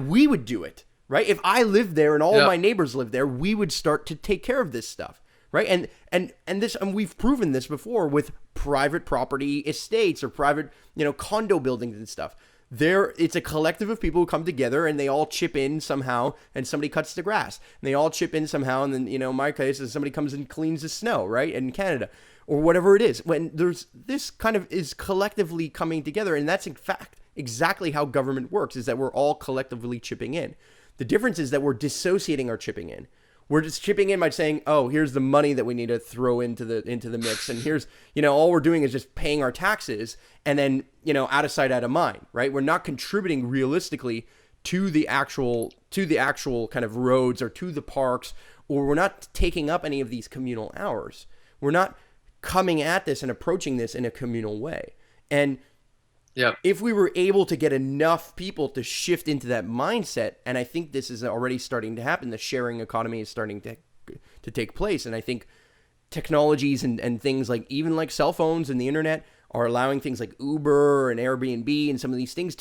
we would do it, right? If I lived there and all of my neighbors lived there, we would start to take care of this stuff, right? And we've proven this before with private property estates or private, condo buildings and stuff. It's a collective of people who come together and they all chip in somehow, and somebody cuts the grass and they all chip in somehow. And then, in my case, somebody comes and cleans the snow, right? In Canada or whatever it is, when there's this kind of is collectively coming together. And that's in fact exactly how government works, is that we're all collectively chipping in. The difference is that we're dissociating our chipping in. We're just chipping in by saying, oh, here's the money that we need to throw into the mix. And here's, all we're doing is just paying our taxes and then, out of sight, out of mind, right? We're not contributing realistically to the actual kind of roads or to the parks, or we're not taking up any of these communal hours. We're not coming at this and approaching this in a communal way. And if we were able to get enough people to shift into that mindset, and I think this is already starting to happen, the sharing economy is starting to take place. And I think technologies and things even like cell phones and the internet are allowing things like Uber and Airbnb and some of these things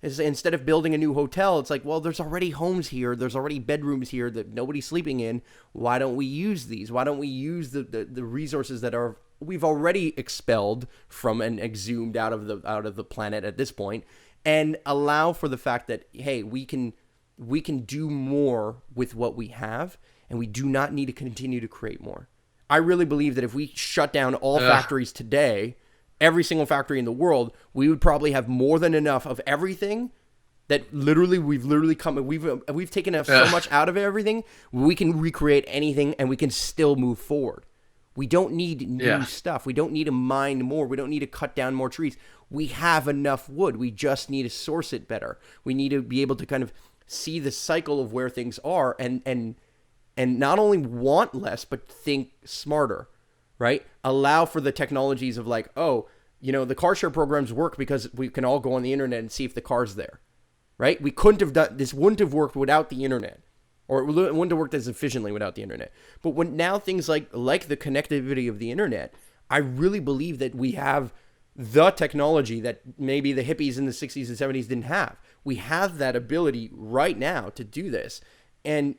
instead of building a new hotel, it's like, well, there's already homes here. There's already bedrooms here that nobody's sleeping in. Why don't we use these? Why don't we use the resources that we've already expelled from and exhumed out of the planet at this point, and allow for the fact that, hey, we can do more with what we have, and we do not need to continue to create more. I really believe that if we shut down all factories today, every single factory in the world, we would probably have more than enough of everything that we've taken so much out of everything, we can recreate anything and we can still move forward. We don't need new stuff. We don't need to mine more. We don't need to cut down more trees. We have enough wood. We just need to source it better. We need to be able to kind of see the cycle of where things are and not only want less, but think smarter, right? Allow for the technologies of the car share programs work because we can all go on the internet and see if the car's there, right? We couldn't have done this. Wouldn't have worked without the internet. Or it wouldn't have worked as efficiently without the internet. But when now things like the connectivity of the internet, I really believe that we have the technology that maybe the hippies in the 60s and 70s didn't have. We have that ability right now to do this. And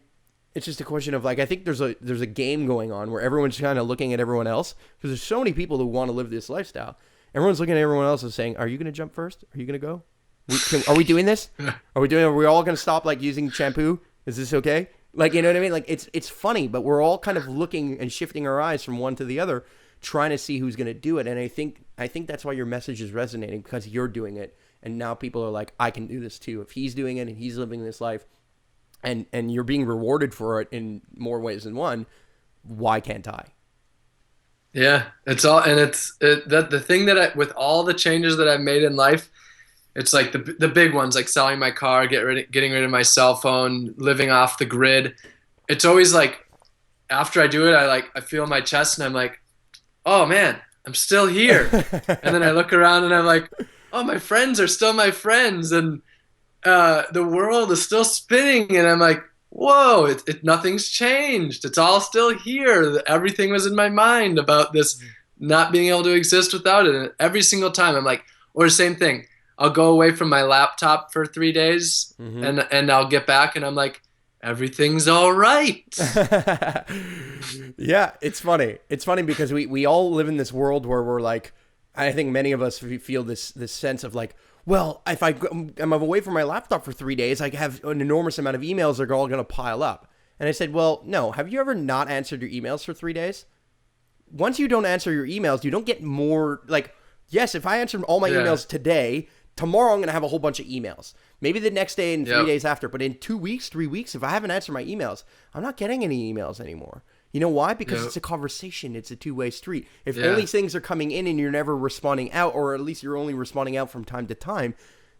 it's just a question of I think there's a game going on where everyone's kind of looking at everyone else, because there's so many people who want to live this lifestyle. Everyone's looking at everyone else and saying, are you going to jump first? Are you going to go? Are we doing this? Are we all going to stop using shampoo? Is this okay? You know what I mean? It's funny, but we're all kind of looking and shifting our eyes from one to the other, trying to see who's going to do it. And I think that's why your message is resonating, because you're doing it. And now people are like, I can do this too. If he's doing it and he's living this life and you're being rewarded for it in more ways than one, why can't I?
Yeah, the thing that with all the changes that I've made in life, it's the big ones, like selling my car, getting rid of my cell phone, living off the grid. It's always after I do it, I feel my chest and I'm like, oh man, I'm still here. And then I look around and I'm like, oh, my friends are still my friends, and the world is still spinning. And I'm like, whoa, nothing's changed. It's all still here. Everything was in my mind about this not being able to exist without it. And every single time I'm like, or the same thing. I'll go away from my laptop for 3 days and I'll get back and I'm like, everything's all right.
Yeah, it's funny. It's funny because we all live in this world where we're I think many of us feel this sense of well, if I'm away from my laptop for 3 days, I have an enormous amount of emails that are all going to pile up. And I said, well, no. Have you ever not answered your emails for 3 days? Once you don't answer your emails, you don't get more yes, if I answer all my emails today, tomorrow I'm going to have a whole bunch of emails. Maybe the next day and 3 days after. But in 2 weeks, 3 weeks, if I haven't answered my emails, I'm not getting any emails anymore. You know why? Because it's a conversation. It's a two-way street. If only things are coming in and you're never responding out, or at least you're only responding out from time to time,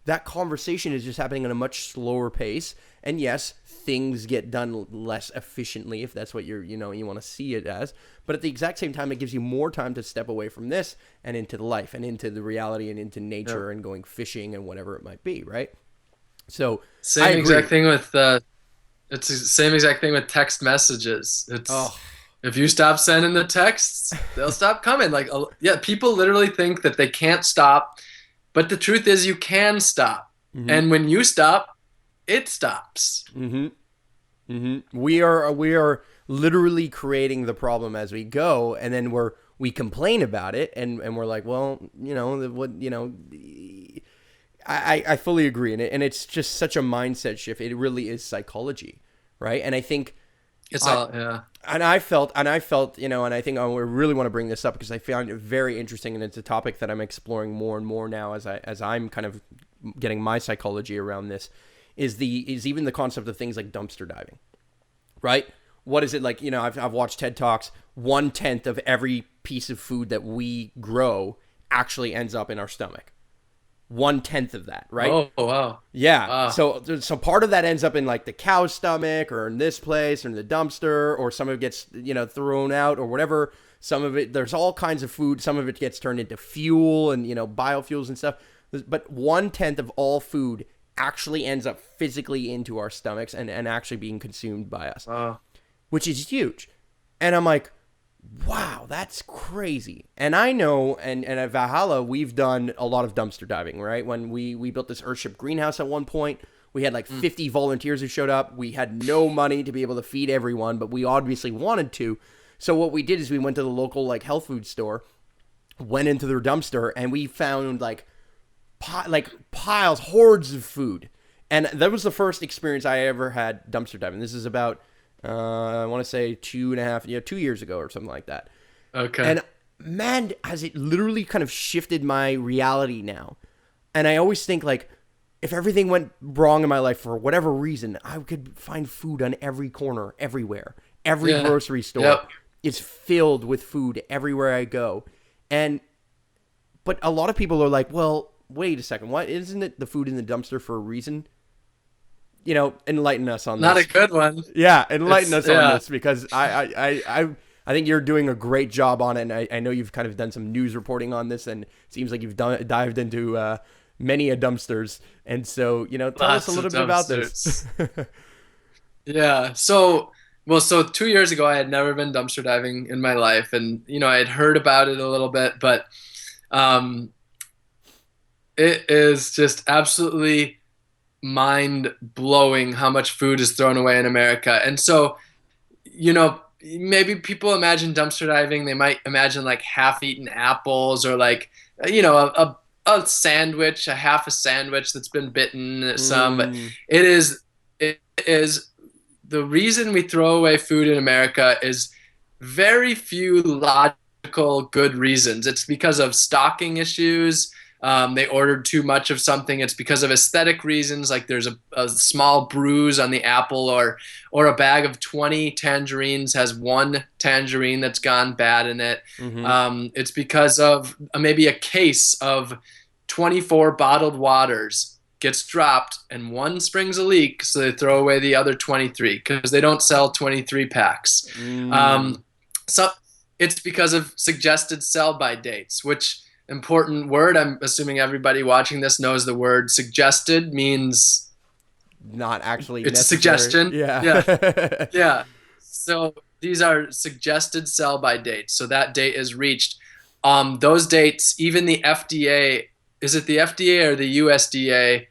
that conversation is just happening at a much slower pace. And yes, things get done less efficiently if that's what you want to see it as. But at the exact same time, it gives you more time to step away from this and into the life and into the reality and into nature and going fishing and whatever it might be, right? So
Same exact thing with it's the same exact thing with text messages. If you stop sending the texts, they'll stop coming. Like, yeah, people literally think that they can't stop, but the truth is you can stop. And when you stop, it stops.
We are literally creating the problem as we go, and then we complain about it, and we're like, well, I fully agree, and it's just such a mindset shift. It really is psychology, right? And I think And I felt, and I think I really want to bring this up because I found it very interesting, and it's a topic that I'm exploring more and more now as I'm kind of getting my psychology around this. Is even the concept of things like dumpster diving, right? What is it like? I've watched TED Talks. 1/10 of every piece of food that we grow actually ends up in our stomach. 1/10 of that, right?
Oh, wow.
Yeah. Wow. So part of that ends up in like the cow's stomach or in this place or in the dumpster, or some of it gets, thrown out or whatever. Some of it, there's all kinds of food. Some of it gets turned into fuel and, biofuels and stuff. But 1/10 of all food actually ends up physically into our stomachs and actually being consumed by us, which is huge. And I'm like, wow, that's crazy. And I know, and at Valhalla, we've done a lot of dumpster diving, right? When we built this Earthship greenhouse at one point, we had like 50 volunteers who showed up. We had no money to be able to feed everyone, but we obviously wanted to. So what we did is we went to the local like health food store, went into their dumpster, and we found like piles, hordes of food. And that was the first experience I ever had dumpster diving. This is about, I want to say 2 years ago or something like that.
Okay.
And man, has it literally kind of shifted my reality now. And I always think like, if everything went wrong in my life for whatever reason, I could find food on every corner, everywhere. Every grocery store is filled with food everywhere I go. But a lot of people are like, well, wait a second. What isn't it the food in the dumpster for a reason? Enlighten us on this.
Not a good one.
Yeah, enlighten us on this, because I think you're doing a great job on it, and I know you've kind of done some news reporting on this, and it seems like you've dived into many a dumpsters. And so, tell us a little bit about this.
Yeah. So 2 years ago, I had never been dumpster diving in my life, and I had heard about it a little bit, but it is just absolutely mind-blowing how much food is thrown away in America. And so, maybe people imagine dumpster diving, they might imagine like half-eaten apples, or like, a sandwich, half a sandwich that's been bitten, some. But it is the reason we throw away food in America is very few logical good reasons. It's because of stocking issues. They ordered too much of something. It's because of aesthetic reasons, like there's a small bruise on the apple, or a bag of 20 tangerines has one tangerine that's gone bad in it. It's because of maybe a case of 24 bottled waters gets dropped and one springs a leak, so they throw away the other 23 because they don't sell 23 packs. So it's because of suggested sell-by dates, which important word. I'm assuming everybody watching this knows the word. Suggested means
not actually
it's
necessary.
A suggestion. Yeah. So these are suggested sell-by dates. So that date is reached. Those dates, even the FDA, is it the FDA or the USDA,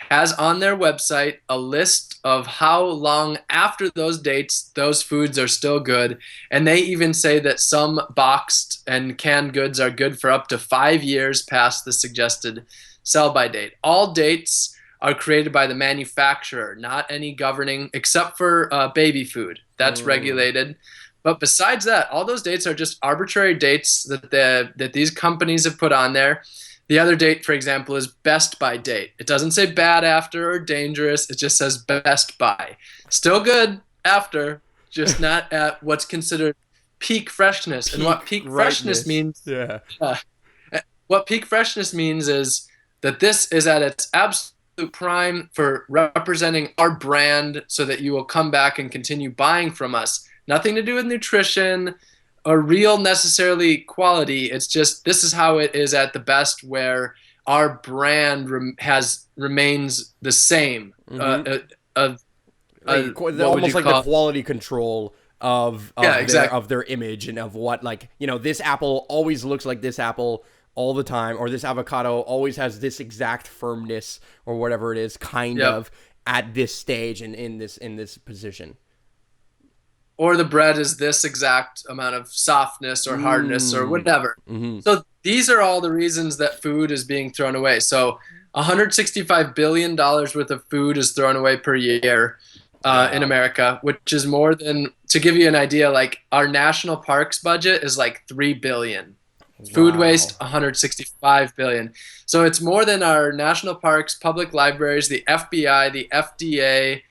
has on their website a list of how long after those dates those foods are still good. And they even say that some boxed and canned goods are good for up to 5 years past the suggested sell-by date. All dates are created by the manufacturer, not any governing, except for baby food. That's regulated. But besides that, all those dates are just arbitrary dates that these companies have put on there. The other date, for example, is best by date. It doesn't say bad after or dangerous. It just says best by. Still good after, just not at what's considered peak freshness. And what peak freshness means, what peak freshness means is that this is at its prime for representing our brand so that you will come back and continue buying from us. Nothing to do with nutrition or real necessarily quality. It's just this is how it is at the best, where our brand remains the same.
Like,
What would
almost
you
like the
call?
quality control
Yeah, exactly.
of their image and of what, like, you know, this apple always looks like this apple all the time, or this avocado always has this exact firmness or whatever it is, kind
Yep.
of at this stage and in this position.
Or the bread is this exact amount of softness or hardness or whatever.
Mm-hmm.
So these are all the reasons that food is being thrown away. So $165 billion worth of food is thrown away per year in
Wow.
America, which is more than, to give you an idea, like our national parks budget is like 3 billion. Food
Wow.
waste 165 billion. So it's more than our national parks, public libraries, the FBI, the FDA,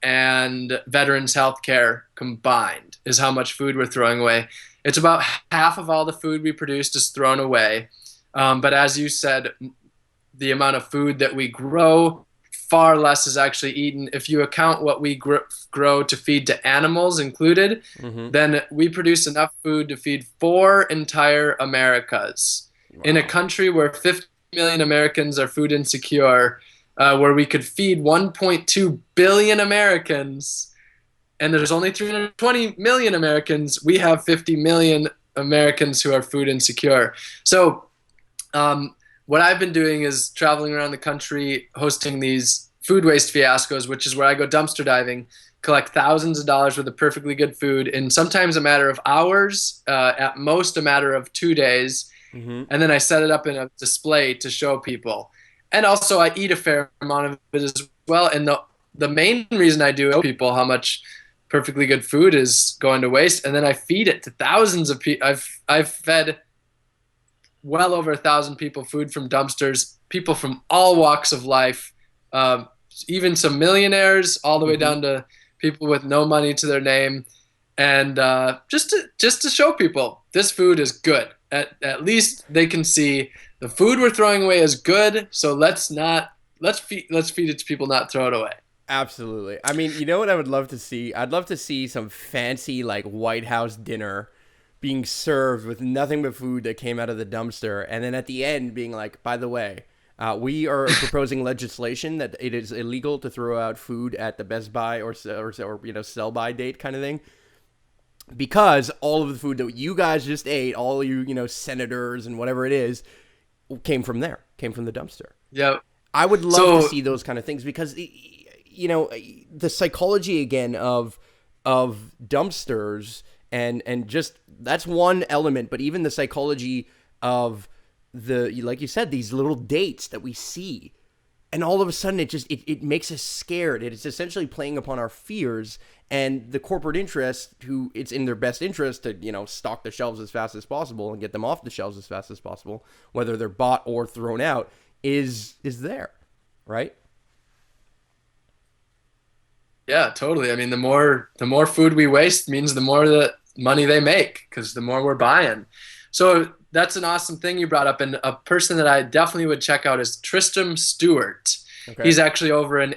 and veterans healthcare combined is how much food we're throwing away. It's about half of all the food we produced is thrown away. But as you said, the amount of food that we grow, far less is actually eaten. If you account what we grow to feed to animals included,
Mm-hmm.
then we produce enough food to feed 4 entire Americas. In a
Wow.
country where 50 million Americans are food insecure, where we could feed 1.2 billion Americans, and there's only 320 million Americans, we have 50 million Americans who are food insecure. So, what I've been doing is traveling around the country hosting these food waste fiascos, which is where I go dumpster diving, collect thousands of dollars worth of perfectly good food in sometimes a matter of hours, at most a matter of 2 days,
Mm-hmm.
and then I set it up in a display to show people. And also, I eat a fair amount of it as well. And the main reason I do is people how much perfectly good food is going to waste, and then I feed it to thousands of people. I've fed well over 1,000 people food from dumpsters, people from all walks of life, um, even some millionaires, all the way
Mm-hmm.
down to people with no money to their name, and just to show people this food is good. At least they can see the food we're throwing away is good. So let's feed it to people, not throw it away.
Absolutely. I mean, you know what I would love to see? I'd love to see some fancy, like, White House dinner being served with nothing but food that came out of the dumpster, and then at the end being like, by the way, we are proposing legislation that it is illegal to throw out food at the Best Buy or you know, sell by date kind of thing, because all of the food that you guys just ate, all you know, senators and whatever it is, came from there, came from the dumpster.
Yeah.
I would love to
So
see those kind of things because, you know, the psychology again of dumpsters and just that's one element, but even the psychology of like you said, these little dates that we see, and all of a sudden it makes us scared. It is essentially playing upon our fears, and the corporate interest, who it's in their best interest to, you know, stock the shelves as fast as possible and get them off the shelves as fast as possible, whether they're bought or thrown out, is there, right?
yeah, totally. I mean, the more food we waste means the more the money they make, because the more we're buying. So that's an awesome thing you brought up, and a person that I definitely would check out is Tristram Stewart.
Okay.
He's actually over in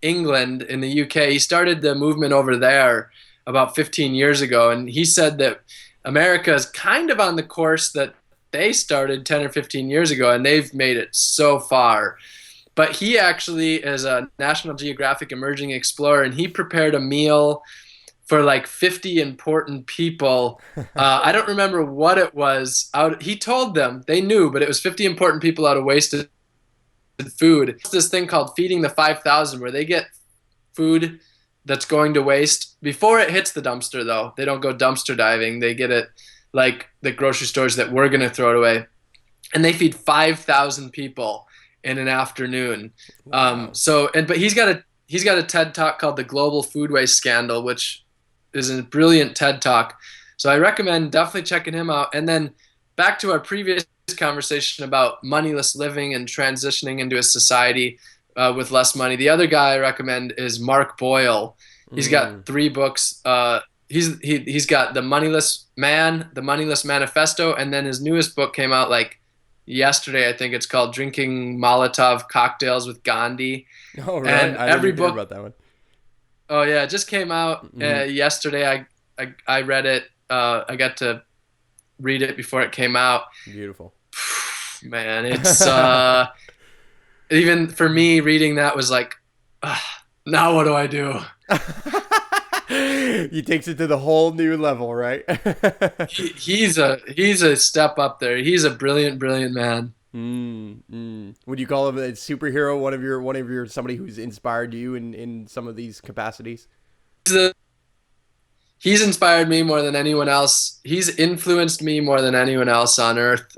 England in the UK. He started the movement over there about 15 years ago, and he said that America is kind of on the course that they started 10 or 15 years ago, and they've made it so far. But he actually is a National Geographic emerging explorer, and he prepared a meal for like 50 important people. I don't remember what it was. He told them, they knew, but it was 50 important people out of wasted food. It's this thing called Feeding the 5,000, where they get food that's going to waste before it hits the dumpster, though. They don't go dumpster diving. They get it like the grocery stores that we're going to throw it away. And they feed 5,000 people in an afternoon.
Wow.
But he's got a TED talk called The Global Food Waste Scandal, which is a brilliant TED talk. So I recommend definitely checking him out. And then back to our previous conversation about moneyless living and transitioning into a society with less money. The other guy I recommend is Mark Boyle. He's
Mm.
got 3 books. He's got The Moneyless Man, The Moneyless Manifesto, and then his newest book came out like yesterday. I think it's called Drinking Molotov Cocktails with Gandhi.
Oh, really?
And
I
every
didn't hear
book,
about that one.
oh yeah, it just came out
Hmm.
yesterday. I read it. I got to read it before it came out.
Beautiful.
Man, it's even for me reading that was like, now what do I do?
He takes it to the whole new level, right?
He's a step up there. He's a brilliant man.
Would you call him a superhero? One of your somebody who's inspired you in some of these capacities?
He's, a, he's inspired me more than anyone else. He's influenced me more than anyone else on earth.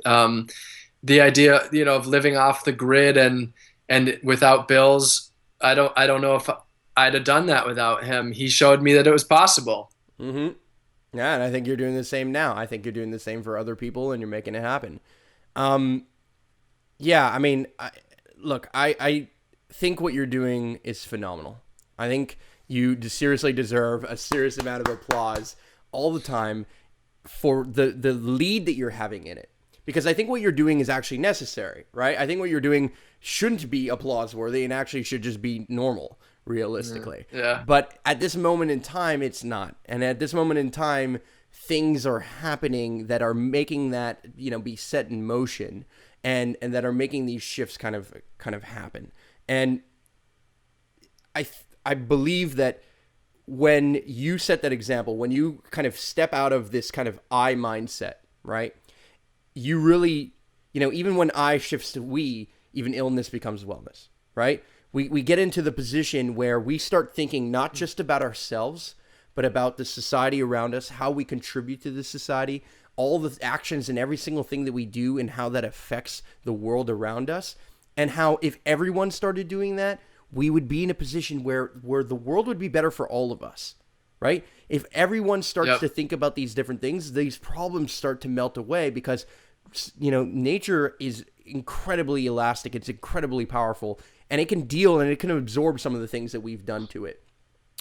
The idea, of living off the grid and without bills. I don't know if I'd have done that without him. He showed me that it was possible.
Mm-hmm. Yeah, and I think you're doing the same now. I think you're doing the same for other people, and you're making it happen. Um, yeah, I mean, look, I think what you're doing is phenomenal. I think you seriously deserve a serious amount of applause all the time for the lead that you're having in it. Because I think what you're doing is actually necessary, right? I think what you're doing shouldn't be applause worthy and actually should just be normal, realistically.
Yeah.
But at this moment in time, it's not. And at this moment in time, things are happening that are making that, be set in motion and that are making these shifts kind of happen. And I believe that when you set that example, when you kind of step out of this kind of I mindset, right? You really, even when I shifts to we, even illness becomes wellness, right? We get into the position where we start thinking not just about ourselves, but about the society around us, how we contribute to the society, all the actions and every single thing that we do and how that affects the world around us. And how if everyone started doing that, we would be in a position where the world would be better for all of us, right? If everyone starts
Yep.
to think about these different things, these problems start to melt away because, nature is incredibly elastic. It's incredibly powerful, and it can deal and it can absorb some of the things that we've done to it.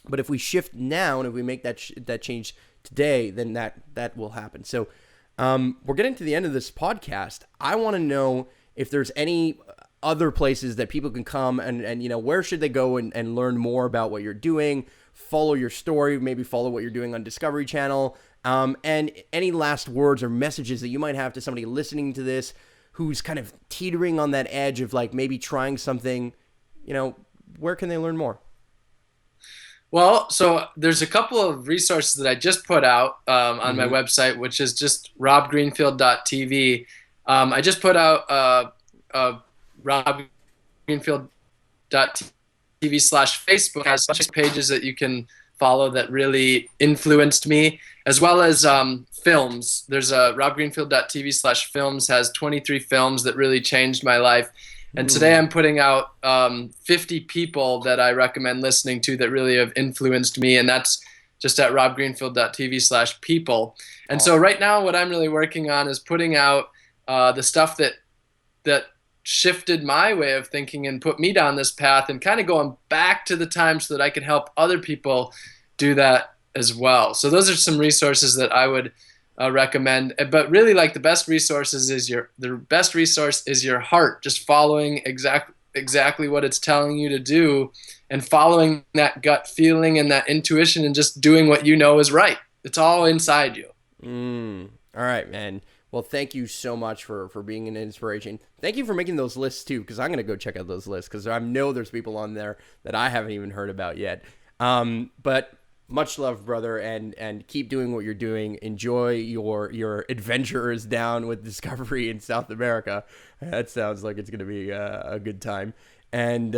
But if we shift now and if we make that change today, then that will happen. So we're getting to the end of this podcast. I want to know if there's any other places that people can come and where should they go and learn more about what you're doing, follow your story, maybe follow what you're doing on Discovery Channel, and any last words or messages that you might have to somebody listening to this who's kind of teetering on that edge of like maybe trying something, where can they learn more?
Well, so there's a couple of resources that I just put out on my
Mm-hmm.
website, which is just robgreenfield.tv. I just put out robgreenfield.tv/Facebook has bunch of pages that you can follow that really influenced me, as well as films. There's a robgreenfield.tv/films has 23 films that really changed my life. And today I'm putting out 50 people that I recommend listening to that really have influenced me. And that's just at robgreenfield.tv/people. And so
Awesome.
right now what I'm really working on is putting out the stuff that shifted my way of thinking and put me down this path and kind of going back to the time so that I could help other people do that as well. So those are some resources that I would recommend. But really, like the best resource is your heart, just following exactly what it's telling you to do and following that gut feeling and that intuition and just doing what you know is right. It's all inside you.
All right, man. Well, thank you so much for being an inspiration. Thank you for making those lists too, because I'm going to go check out those lists because I know there's people on there that I haven't even heard about yet. But much love, brother, and keep doing what you're doing. Enjoy your adventures down with Discovery in South America. That sounds like it's going to be a good time. And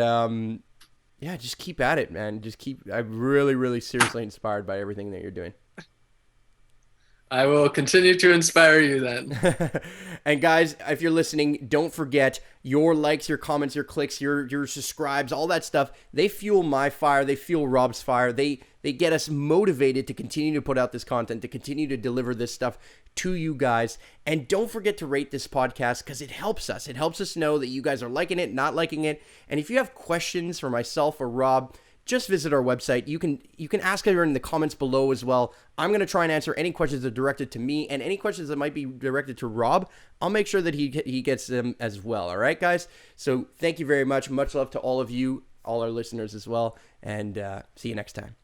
yeah, just keep at it, man. I'm really, really seriously inspired by everything that you're doing.
I will continue to inspire you then.
And guys, if you're listening, don't forget your likes, your comments, your clicks, your subscribes, all that stuff. They fuel my fire. They fuel Rob's fire. They get us motivated to continue to put out this content, to continue to deliver this stuff to you guys. And don't forget to rate this podcast because it helps us. It helps us know that you guys are liking it, not liking it. And if you have questions for myself or Rob, just visit our website. You can ask her in the comments below as well. I'm going to try and answer any questions that are directed to me, and any questions that might be directed to Rob, I'll make sure that he gets them as well. All right, guys? So thank you very much. Much love to all of you, all our listeners as well, and see you next time.